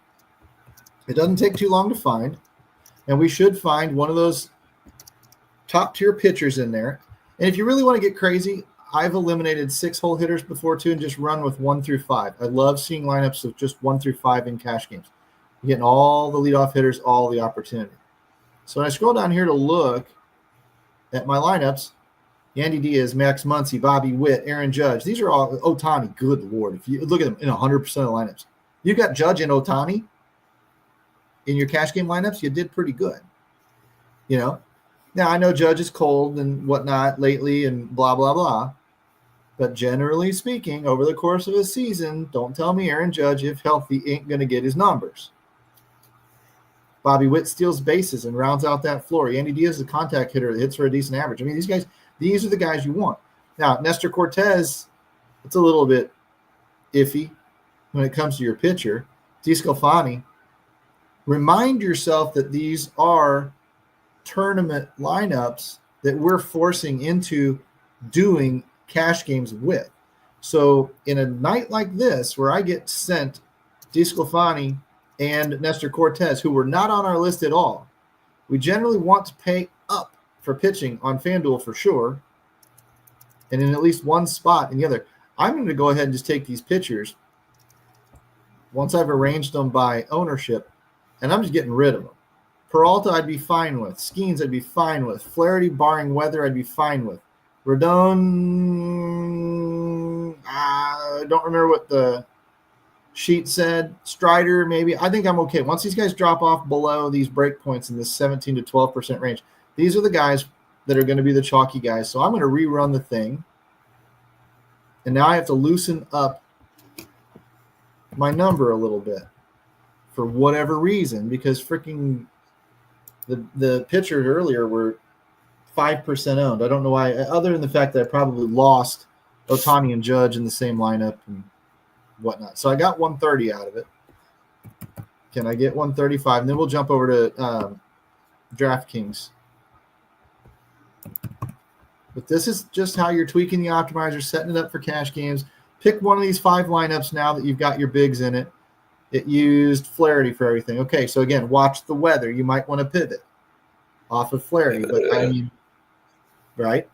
It doesn't take too long to find. And we should find one of those top-tier pitchers in there. And if you really want to get crazy, I've eliminated 6-hole hitters before, too, and just run with 1 through 5. I love seeing lineups of just 1 through 5 in cash games. You're getting all the leadoff hitters, all the opportunity. So when I scroll down here to look at my lineups, Yandy Diaz, Max Muncy, Bobby Witt, Aaron Judge. These are all Ohtani. Good Lord. If you look at them in 100% of the lineups, you've got Judge and Ohtani in your cash game lineups. You did pretty good. You know, now I know Judge is cold and whatnot lately and blah, blah, blah. But generally speaking, over the course of a season, don't tell me Aaron Judge, if healthy, ain't going to get his numbers. Bobby Witt steals bases and rounds out that floor. Yandy Diaz is a contact hitter that hits for a decent average. I mean, these guys, these are the guys you want. Now, Nestor Cortez, it's a little bit iffy when it comes to your pitcher. DeSclafani, remind yourself that these are tournament lineups that we're forcing into doing cash games with. So in a night like this, where I get sent DeSclafani and Nestor Cortez, who were not on our list at all, we generally want to pay up for pitching on FanDuel for sure, and in at least one spot in the other. I'm going to go ahead and just take these pitchers once I've arranged them by ownership, and I'm just getting rid of them. Peralta, I'd be fine with. Skeens, I'd be fine with. Flaherty, barring weather, I'd be fine with. Rodon, I don't remember what the sheet said. Strider, maybe. I think I'm okay. Once these guys drop off below these break points in this 17 to 12% range, these are the guys that are going to be the chalky guys. So I'm going to rerun the thing. And now I have to loosen up my number a little bit for whatever reason, because freaking the pitchers earlier were 5% owned. I don't know why, other than the fact that I probably lost Ohtani and Judge in the same lineup and whatnot. So I got 130 out of it. Can I get 135? And then we'll jump over to DraftKings. But this is just how you're tweaking the optimizer, setting it up for cash games. Pick one of these 5 lineups now that you've got your bigs in it. It used Flaherty for everything. Okay, so again, watch the weather. You might want to pivot off of Flaherty, but I mean, right?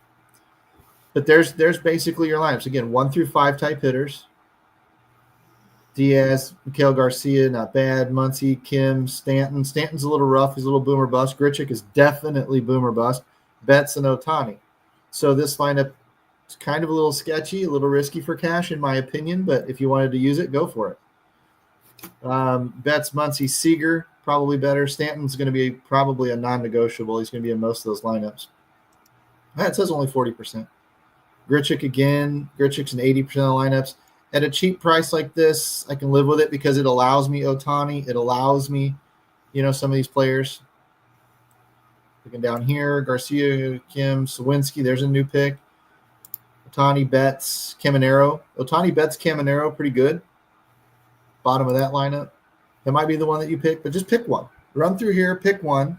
But there's basically your lineups. Again, 1 through 5 type hitters. Diaz, Miguel Garcia, not bad. Muncy, Kim, Stanton. Stanton's a little rough. He's a little boomer bust. Grichuk is definitely boomer bust. Betts and Ohtani. So this lineup is kind of a little sketchy, a little risky for cash, in my opinion. But if you wanted to use it, go for it. Betts, Muncy, Seager, probably better. Stanton's going to be probably a non-negotiable. He's going to be in most of those lineups. It says only 40%. Grichuk again. Grichuk's in 80% of the lineups. At a cheap price like this, I can live with it because it allows me Ohtani. It allows me, some of these players. Looking down here, Garcia, Kim, Sawinski. There's a new pick. Ohtani, Betts, Caminero. Ohtani, Betts, Caminero, pretty good. Bottom of that lineup. That might be the one that you pick, but just pick one. Run through here, pick one,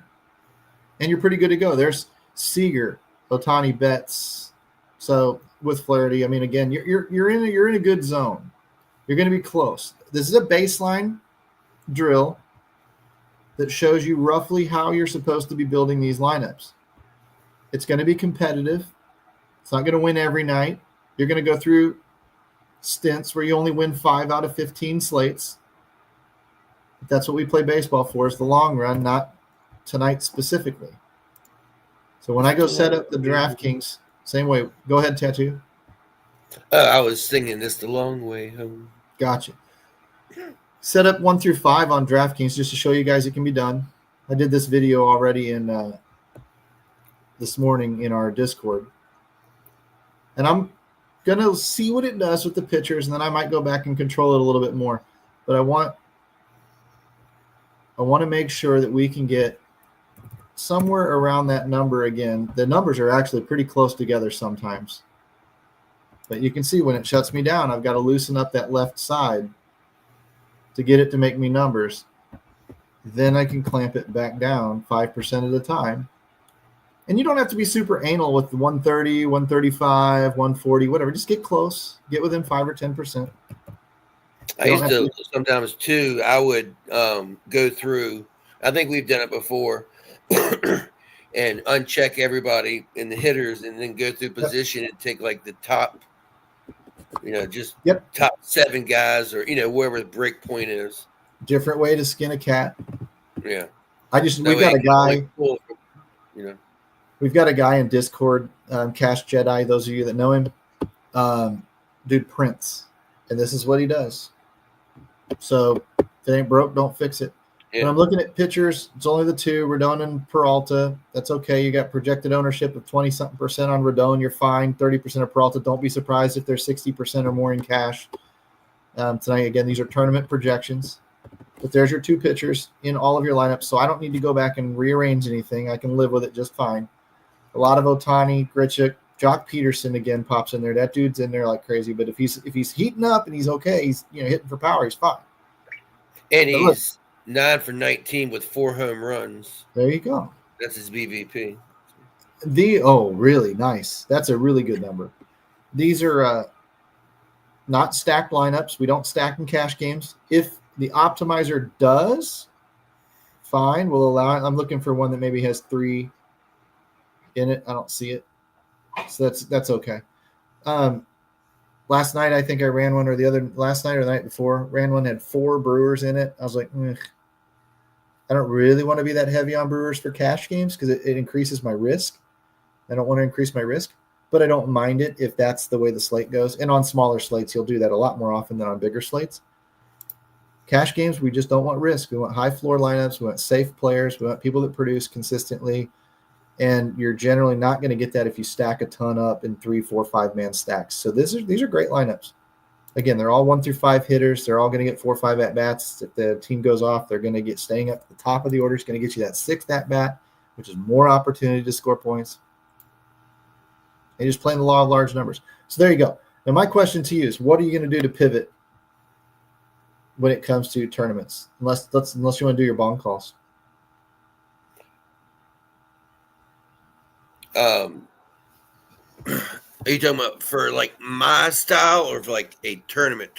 and you're pretty good to go. There's Seager, Ohtani, Betts. So with Flaherty, I mean, again, you're in a good zone. You're going to be close. This is a baseline drill that shows you roughly how you're supposed to be building these lineups. It's going to be competitive. It's not going to win every night. You're going to go through stints where you only win 5 out of 15 slates. That's what we play baseball for, is the long run, not tonight specifically. So when I go set up the DraftKings, same way. Go ahead, Tattoo. I was singing this the long way home. Gotcha. Set up 1 through 5 on DraftKings just to show you guys it can be done. I did this video already in this morning in our Discord. And I'm going to see what it does with the pitchers, and then I might go back and control it a little bit more. But I want to make sure that we can get somewhere around that number again. The numbers are actually pretty close together sometimes. But you can see when it shuts me down, I've got to loosen up that left side to get it to make me numbers. Then I can clamp it back down 5% at a time. And you don't have to be super anal with the 130, 135, 140, whatever. Just get close. Get within 5 or 10%. I used to sometimes too. I would go through. I think we've done it before, and uncheck everybody in the hitters, and then go through position and take like the top, top 7 guys, or wherever the break point is. Different way to skin a cat. Yeah, we've got a guy. Like, We've got a guy in Discord, Cash Jedi. Those of you that know him, dude, Prince, and this is what he does. So if it ain't broke, don't fix it. Yeah. When I'm looking at pitchers, it's only the 2, Rodon and Peralta. That's okay. You got projected ownership of 20-something% on Rodon. You're fine. 30% of Peralta. Don't be surprised if there's 60% or more in cash tonight. Again, these are tournament projections. But there's your 2 pitchers in all of your lineups. So I don't need to go back and rearrange anything. I can live with it just fine. A lot of Ohtani, Grichuk, Jock Peterson again pops in there. That dude's in there like crazy. But if he's heating up and he's okay, he's hitting for power, he's fine. And he's 9 for 19 with 4 home runs. There you go. That's his BVP. Really nice. That's a really good number. These are not stacked lineups. We don't stack in cash games. If the optimizer does, fine, we'll allow it. I'm looking for one that maybe has 3 in it. I don't see it. So that's okay. Last night, I think I ran one, or last night or the night before, ran one, had 4 Brewers in it. I was like, I don't really want to be that heavy on Brewers for cash games because it increases my risk. I don't want to increase my risk, but I don't mind it if that's the way the slate goes. And on smaller slates, you'll do that a lot more often than on bigger slates. Cash games, we just don't want risk. We want high floor lineups. We want safe players. We want people that produce consistently. And you're generally not going to get that if you stack a ton up in 3, 4, 5-man stacks. So these are great lineups. Again, they're all 1 through 5 hitters. They're all going to get 4 or 5 at bats. If the team goes off, they're going to get staying up at the top of the order. It's going to get you that 6th at bat, which is more opportunity to score points. And just playing the law of large numbers. So there you go. Now my question to you is, what are you going to do to pivot when it comes to tournaments? Unless you want to do your bong calls. Are you talking about for like my style or for like a tournament?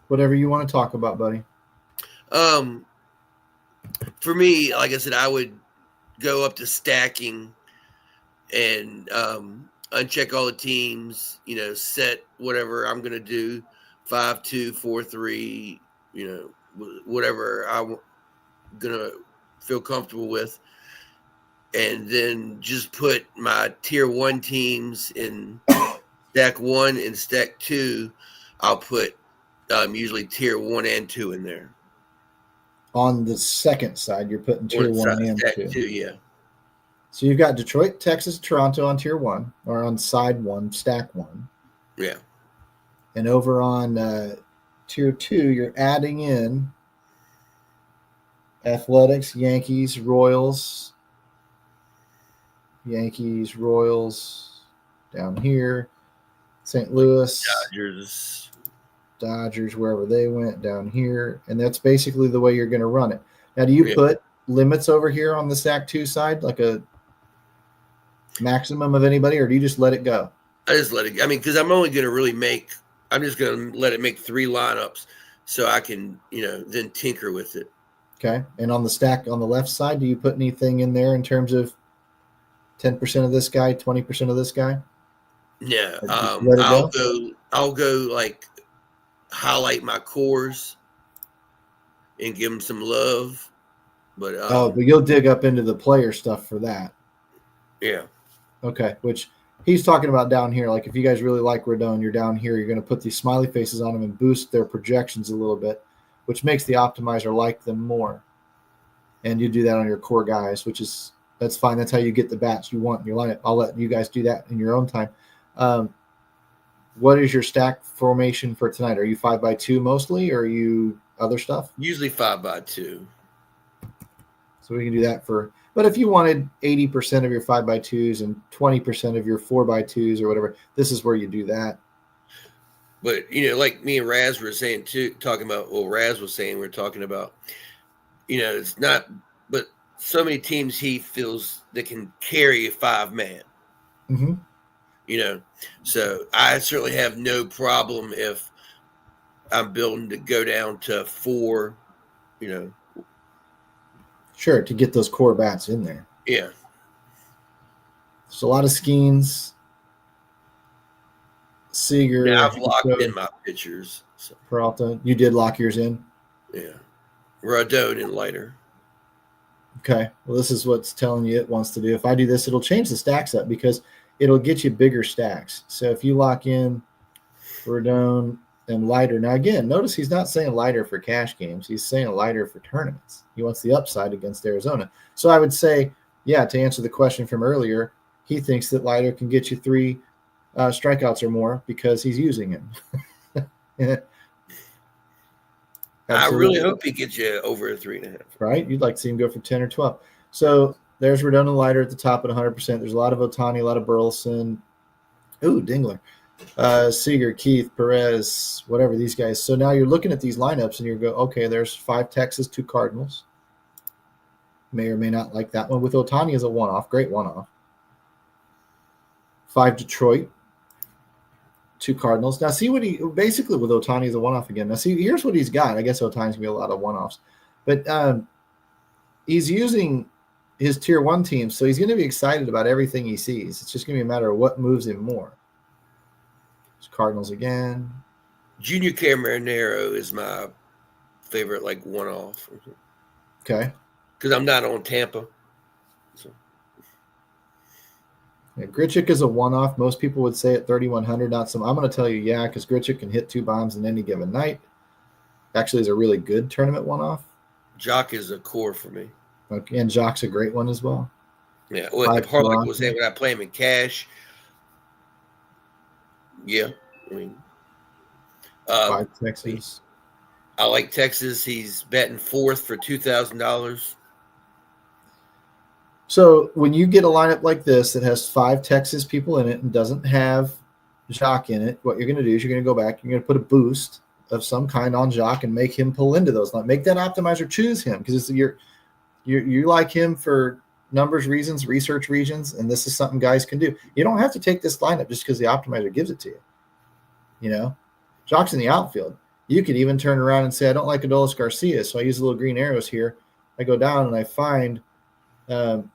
Whatever you want to talk about, buddy. For me, like I said, I would go up to stacking and uncheck all the teams, set whatever I'm going to do, 5-2, 4-3, whatever I'm going to feel comfortable with. And then just put my tier 1 teams in stack 1 and stack 2. I'll put usually tier 1 and 2 in there. On the second side, you're putting tier 1 and 2. Yeah. So you've got Detroit, Texas, Toronto on tier 1, or on side 1, stack 1. Yeah. And over on tier 2, you're adding in Athletics, Yankees, Royals down here, St. Louis, Dodgers, wherever they went down here. And that's basically the way you're going to run it. Now, do you put limits over here on the stack 2 side, like a maximum of anybody, or do you just let it go? I just let it. I mean, because I'm only going to I'm just going to let it make 3 lineups so I can, then tinker with it. Okay. And on the stack on the left side, do you put anything in there in terms of 10% of this guy, 20% of this guy? Yeah. I'll go like highlight my cores and give them some love. But but you'll dig up into the player stuff for that. Yeah. Okay. Which he's talking about down here. Like if you guys really like Rodon, you're down here. You're going to put these smiley faces on them and boost their projections a little bit, which makes the optimizer like them more. And you do that on your core guys, that's fine. That's how you get the bats you want in your lineup. I'll let you guys do that in your own time. What is your stack formation for tonight? Are you 5x2 mostly, or are you other stuff? Usually 5x2. So we can do that but if you wanted 80% of your 5x2s and 20% of your 4x2s or whatever, this is where you do that. But, like me and Raz were saying too, Raz was saying, we're talking about, it's not, but so many teams he feels that can carry a 5-man. Mm-hmm. So I certainly have no problem if I'm building to go down to 4, Sure, to get those core bats in there. Yeah. There's a lot of Skeens. Seager. Now I've locked in my pitchers. So. Peralta. You did lock yours in? Yeah. Rodon and Leiter. Okay. Well, this is what's telling you it wants to do. If I do this, it'll change the stacks up because it'll get you bigger stacks. So if you lock in Rodon and Leiter. Now, again, notice he's not saying Leiter for cash games. He's saying Leiter for tournaments. He wants the upside against Arizona. So I would say, yeah, to answer the question from earlier, he thinks that Leiter can get you 3 strikeouts or more because he's using him. I really hope he gets you over 3.5. Right? You'd like to see him go for 10 or 12. So there's Rodon and Leiter at the top at 100%. There's a lot of Ohtani, a lot of Burleson. Ooh, Dingler. Seager, Keith, Perez, whatever, these guys. So now you're looking at these lineups and you go, okay, there's 5 Texas, 2 Cardinals. May or may not like that one. With Ohtani as a one-off, great one-off. 5 Detroit, 2 Cardinals. Now see what basically with Ohtani as a one-off again. Now see, here's what he's got. I guess Ohtani's going to be a lot of one-offs. But he's using his tier 1 team, so he's going to be excited about everything he sees. It's just going to be a matter of what moves him more. It's Cardinals again. Junior Cameronero is my favorite, like one-off. Okay. Because I'm not on Tampa. So. Yeah, Grichuk is a one-off. Most people would say at 3,100, not some. I'm going to tell you, yeah, because Grichuk can hit 2 bombs in any given night. Actually, is a really good tournament one-off. Jock is a core for me. Okay, and Jock's a great one as well. Yeah, well, if Harlech was saying when I play him in cash, yeah, I mean, 5 Texas. I like Texas. He's betting 4th for $2,000. So when you get a lineup like this that has 5 Texas people in it and doesn't have Jock in it, what you're going to do is you're going to go back. You're going to put a boost of some kind on Jock and make him pull into those. Make that optimizer choose him because you like him for numbers reasons, research reasons, and this is something guys can do. You don't have to take this lineup just because the optimizer gives it to you. You know, Jock's in the outfield. You could even turn around and say, I don't like Adolis Garcia, so I use the little green arrows here. I go down and I find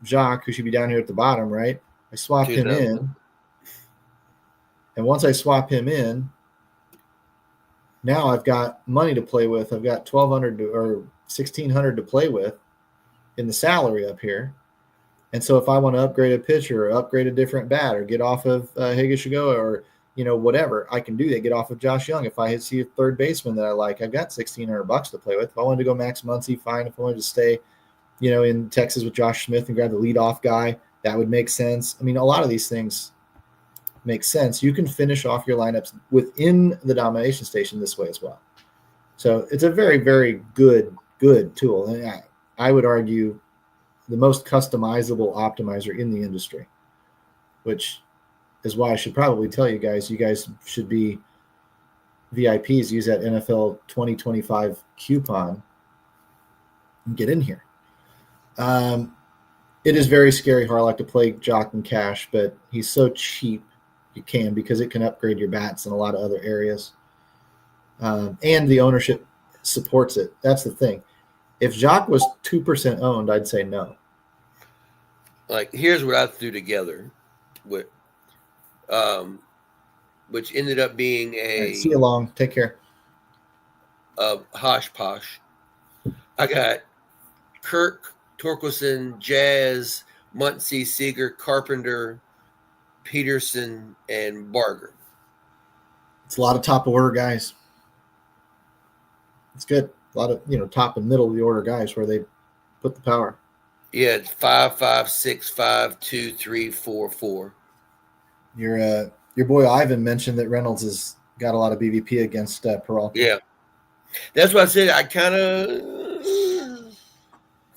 Jock, who should be down here at the bottom, right? I swap him in. And once I swap him in, now I've got money to play with. I've got $1,200 or $1,600 to play with in the salary up here. And so if I want to upgrade a pitcher or upgrade a different bat or get off of Higashioka or whatever, I can do that. Get off of Josh Young. If I see a third baseman that I like, I've got $1,600 to play with. If I wanted to go Max Muncy, fine. If I wanted to stay, in Texas with Josh Smith and grab the leadoff guy, that would make sense. I mean, a lot of these things make sense. You can finish off your lineups within the domination station this way as well. So it's a very, very good tool. And I would argue the most customizable optimizer in the industry, which is why I should probably tell you guys should be VIPs, use that NFL 2025 coupon and get in here. It is very scary, Harlock, to play Jock and cash, but he's so cheap you can because it can upgrade your bats in a lot of other areas. And the ownership supports it. That's the thing. If Jock was 2% owned, I'd say no. Like, here's what I threw together with which ended up being a right, see you long. Take care. Hosh posh. I got Kirk, Torkelson, Jazz, Muncy, Seager, Carpenter, Peterson, and Barger. It's a lot of top order guys. It's good. A lot of top and middle of the order guys where they put the power. Yeah, it's 5, 5, 6, 5, 2, 3, 4, 4. Your boy Ivan mentioned that Reynolds has got a lot of BVP against Peralta. Yeah, that's what I said. I kind of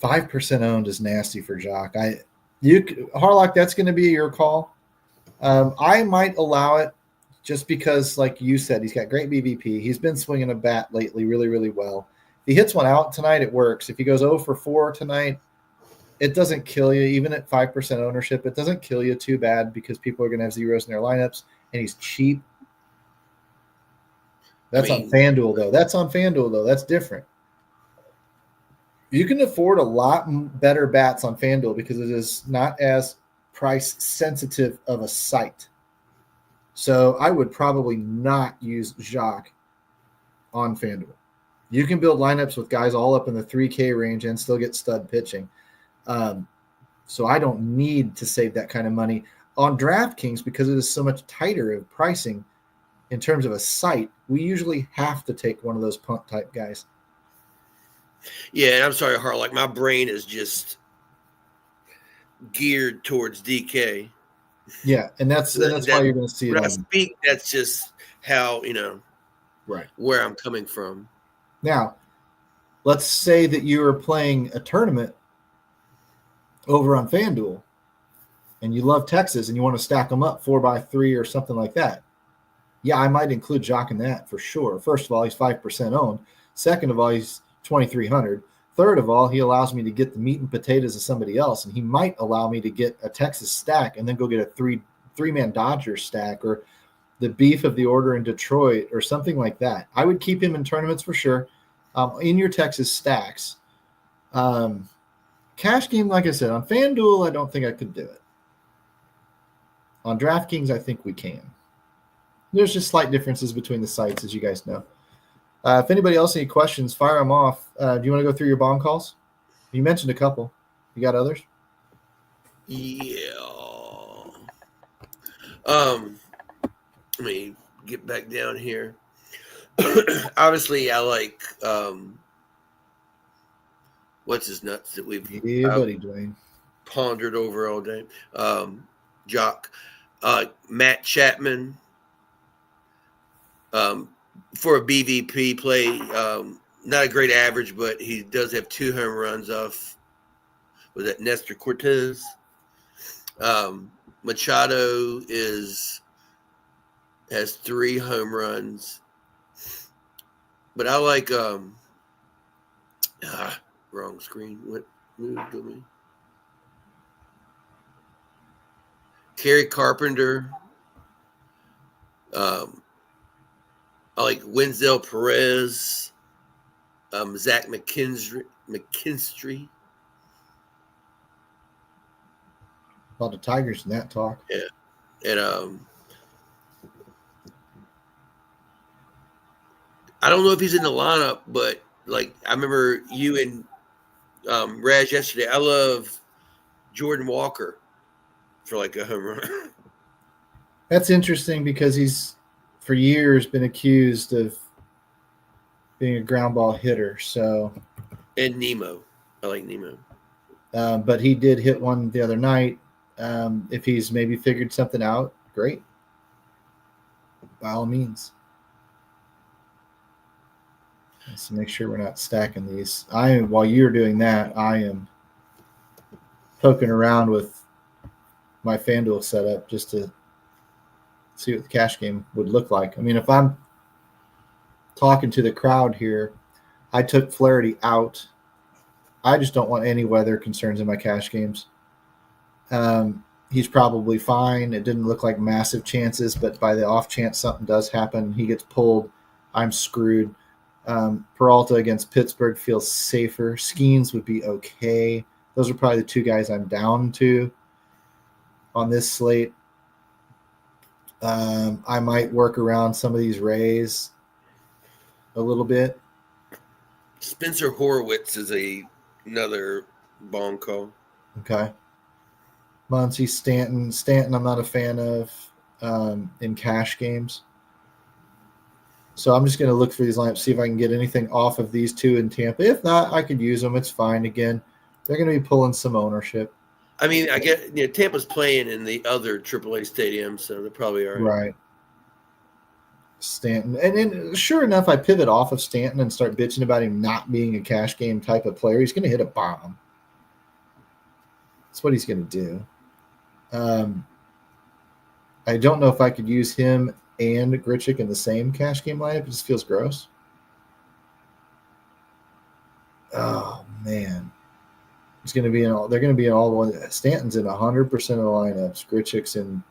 5% owned is nasty for Jock. Harlock, that's going to be your call. I might allow it just because, like you said, he's got great BVP. He's been swinging a bat lately really, really well. If he hits one out tonight, it works. If he goes 0 for 4 tonight, it doesn't kill you. Even at 5% ownership, it doesn't kill you too bad because people are going to have zeros in their lineups, and he's cheap. That's on FanDuel, though. That's different. You can afford a lot better bats on FanDuel because it is not as price sensitive of a site. So I would probably not use Jacques on FanDuel. You can build lineups with guys all up in the 3K range and still get stud pitching. So I don't need to save that kind of money on DraftKings because it is so much tighter of pricing in terms of a site. We usually have to take one of those punt type guys. Yeah, and I'm sorry, Hart. Like, my brain is just geared towards DK. Yeah, and that's why you're going to see it. When I speak, that's just how, right, where I'm coming from. Now, let's say that you are playing a tournament over on FanDuel and you love Texas and you want to stack them up 4x3 or something like that. Yeah, I might include Jock in that for sure. First of all, he's 5% owned. Second of all, he's 2,300. Third of all, he allows me to get the meat and potatoes of somebody else, and he might allow me to get a Texas stack and then go get a three-man Dodgers stack or the beef of the order in Detroit or something like that. I would keep him in tournaments for sure. In your Texas stacks. Cash game, like I said, on FanDuel, I don't think I could do it. On DraftKings, I think we can. There's just slight differences between the sites, as you guys know. If anybody else any questions, fire them off. Do you want to go through your bomb calls? You mentioned a couple. You got others? Yeah. Let me get back down here. Obviously, I like what's his nuts that we've buddy, Dwayne. pondered over all day. Jock, Matt Chapman. For a BVP play, not a great average, but he does have 2 home runs off. Was that Nestor Cortez? Machado has 3 home runs, but I like wrong screen. What moved to me? Kerry Carpenter. I like Wenzel Perez, Zach McKinstry. About the Tigers in that talk. Yeah. And I don't know if he's in the lineup, but like I remember you and Raz yesterday. I love Jordan Walker for like a home run. That's interesting because he's for years been accused of being a ground ball hitter. So, And Nemo. I like Nemo. But he did hit one the other night. If he's maybe figured something out, great. By all means. Let's make sure we're not stacking these. While you're doing that, I am poking around with my FanDuel setup just to see what the cash game would look like. I mean, if I'm talking to the crowd here, I took Flaherty out. I just don't want any weather concerns in my cash games. He's probably fine. It didn't look like massive chances, but by the off chance something does happen, he gets pulled, I'm screwed. Peralta against Pittsburgh feels safer. Skeens would be okay. Those are probably the 2 guys I'm down to on this slate. I might work around some of these Rays a little bit. Spencer Horwitz is another bomb call. Okay. Muncy, Stanton I'm not a fan of in cash games. So I'm just going to look for these lineups, see if I can get anything off of these 2 in Tampa. If not, I could use them. It's fine. Again, they're going to be pulling some ownership. I mean, I get Tampa's playing in the other AAA stadium, so they're probably all right. Right. Stanton. And then sure enough, I pivot off of Stanton and start bitching about him not being a cash game type of player. He's going to hit a bomb. That's what he's going to do. I don't know if I could use him and Grichuk in the same cash game lineup. It just feels gross. Oh, man. They're going to be in all one. Stanton's in 100% of the lineups. Grichuk's in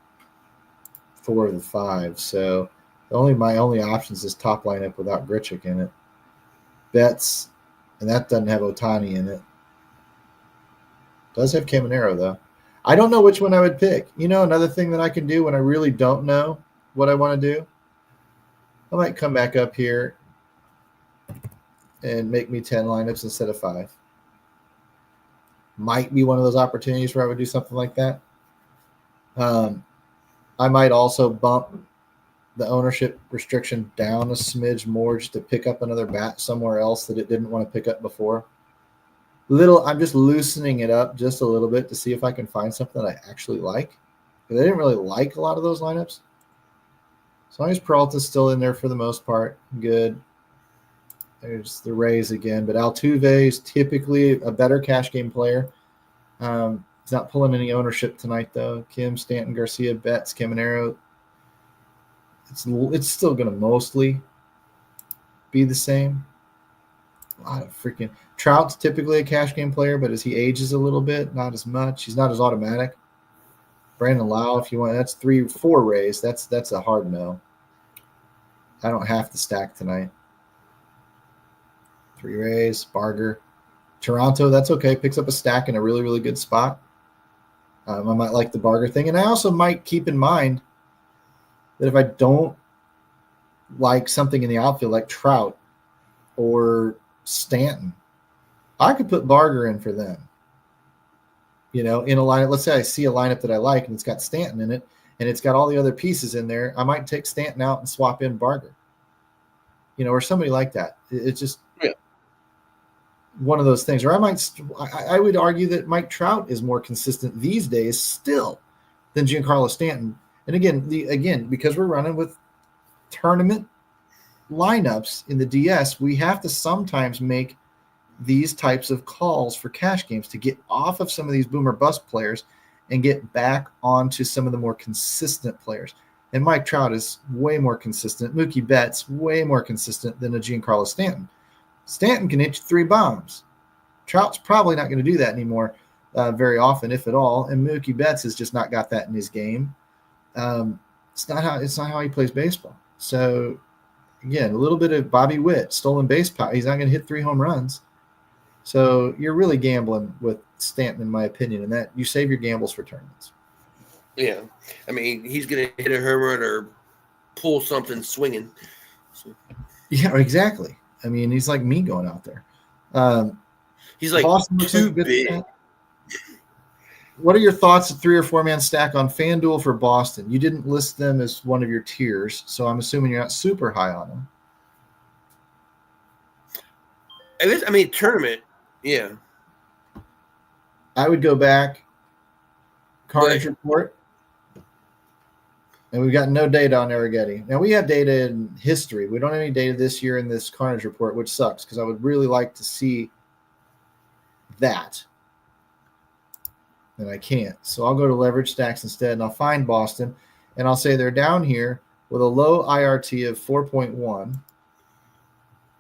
4 of the 5. So my only options is top lineup without Grichuk in it. Betts, and that doesn't have Ohtani in it. Does have Caminero though. I don't know which one I would pick. Another thing that I can do when I really don't know what I want to do, I might come back up here and make me 10 lineups instead of 5. Might be one of those opportunities where I would do something like that. I might also bump the ownership restriction down a smidge more just to pick up another bat somewhere else that it didn't want to pick up before. I'm just loosening it up just a little bit to see if I can find something that I actually like. Because I didn't really like a lot of those lineups. As long as Peralta's still in there for the most part, good. There's the Rays again, but Altuve is typically a better cash game player. He's not pulling any ownership tonight, though. Kim, Stanton, Garcia, Betts, Caminero. It's still going to mostly be the same. A lot of freaking Trout's typically a cash game player, but as he ages a little bit, not as much. He's not as automatic. Brandon Lau, if you want, that's 3-4 Rays. That's a hard no. I don't have to stack tonight. 3 Rays, Barger. Toronto, that's okay. Picks up a stack in a really, really good spot. I might like the Barger thing. And I also might keep in mind that if I don't like something in the outfield like Trout or Stanton, I could put Barger in for them. In a lineup. Let's say I see a lineup that I like and it's got Stanton in it and it's got all the other pieces in there. I might take Stanton out and swap in Barger. Or somebody like that. It's just one of those things. Or I would argue that Mike Trout is more consistent these days still than Giancarlo Stanton. And again, because we're running with tournament lineups in the DS, we have to sometimes make these types of calls for cash games to get off of some of these boomer bust players and get back onto some of the more consistent players. And Mike Trout is way more consistent. Mookie Betts way more consistent than a Giancarlo Stanton. Stanton can hit you 3 bombs. Trout's probably not going to do that anymore very often, if at all. And Mookie Betts has just not got that in his game. It's not how he plays baseball. So again, a little bit of Bobby Witt, stolen base power. He's not going to hit 3 home runs. So you're really gambling with Stanton, in my opinion, and that you save your gambles for tournaments. Yeah. I mean, he's going to hit a home run or pull something swinging. So. Yeah, exactly. I mean, he's like me going out there. He's like Boston too big. Stack. What are your thoughts of 3 or 4 man stack on FanDuel for Boston? You didn't list them as one of your tiers, so I'm assuming you're not super high on them. I mean, tournament, yeah. I would go back, Carnage Report, and we've got no data on Arrighetti. Now, we have data in history. We don't have any data this year in this Carnage Report, which sucks because I would really like to see that. And I can't. So I'll go to leverage stacks instead, and I'll find Boston, and I'll say they're down here with a low IRT of 4.1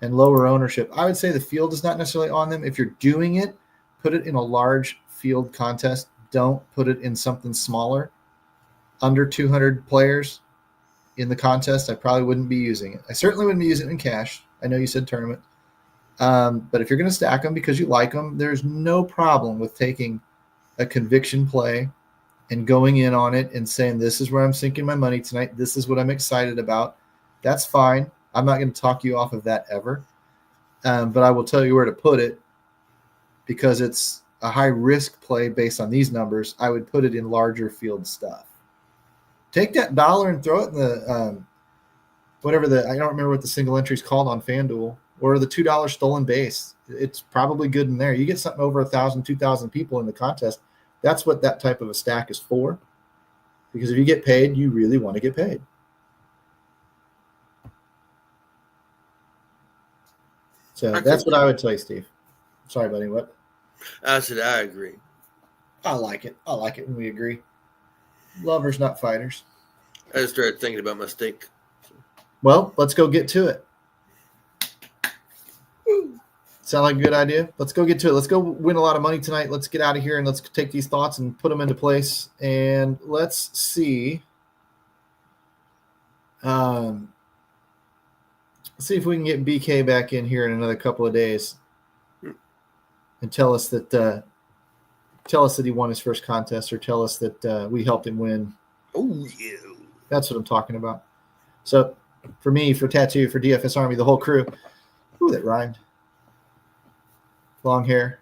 and lower ownership. I would say the field is not necessarily on them. If you're doing it, put it in a large field contest. Don't put it in something smaller. Under 200 players in the contest, I probably wouldn't be using it. I certainly wouldn't be using it in cash. I know you said tournament. But if you're going to stack them because you like them, there's no problem with taking a conviction play and going in on it and saying, this is where I'm sinking my money tonight. This is what I'm excited about. That's fine. I'm not going to talk you off of that ever. But I will tell you where to put it because it's a high risk play based on these numbers. I would put it in larger field stuff. Take that $1 and throw it in the I don't remember what the single entry is called on FanDuel, or the $2 stolen base. It's probably good in there. You get something over 1,000, 2,000 people in the contest. That's what that type of a stack is for. Because if you get paid, you really want to get paid. So that's what I would tell you, Steve. Sorry, buddy. What? I said I agree. I like it. I like it when we agree. Lovers, not fighters. I just started thinking about my steak. Well, let's go get to it. Sound like a good idea? Let's go get to it. Let's go win a lot of money tonight. Let's get out of here and let's take these thoughts and put them into place. And let's see. Let's see if we can get BK back in here in another couple of days and tell us that he won his first contest, or tell us that we helped him win. Oh, yeah. That's what I'm talking about. So for me, for Tattoo, for DFS Army, the whole crew. Ooh, that rhymed. Long hair.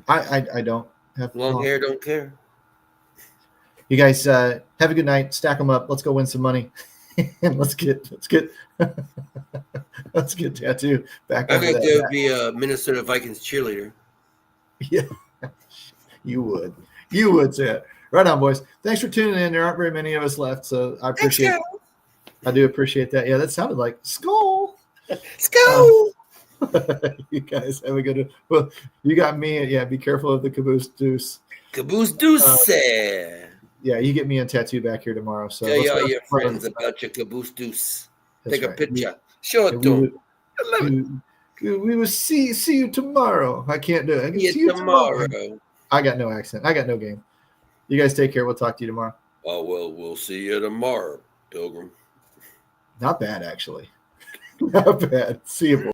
I don't have long hair. Don't care. You guys have a good night. Stack them up. Let's go win some money, and let's get Tattoo back. I think there would be a Minnesota Vikings cheerleader. Yeah, you would say it. Right on, boys. Thanks for tuning in. There aren't very many of us left, so I appreciate it. I do appreciate that. Yeah, that sounded like skull. Skull. You guys have a good one. Well, you got me. Yeah, be careful of the caboose deuce. Caboose deuce. Yeah, you get me a Tattoo back here tomorrow. So tell all your friends about your caboose deuce. Take a picture. Yeah. Show it to them. I love it. We will see you tomorrow. I can't do it. I can see you tomorrow. I got no accent. I got no game. You guys take care. We'll talk to you tomorrow. Oh, well, we'll see you tomorrow, Pilgrim. Not bad, actually. Not bad. See you, boys.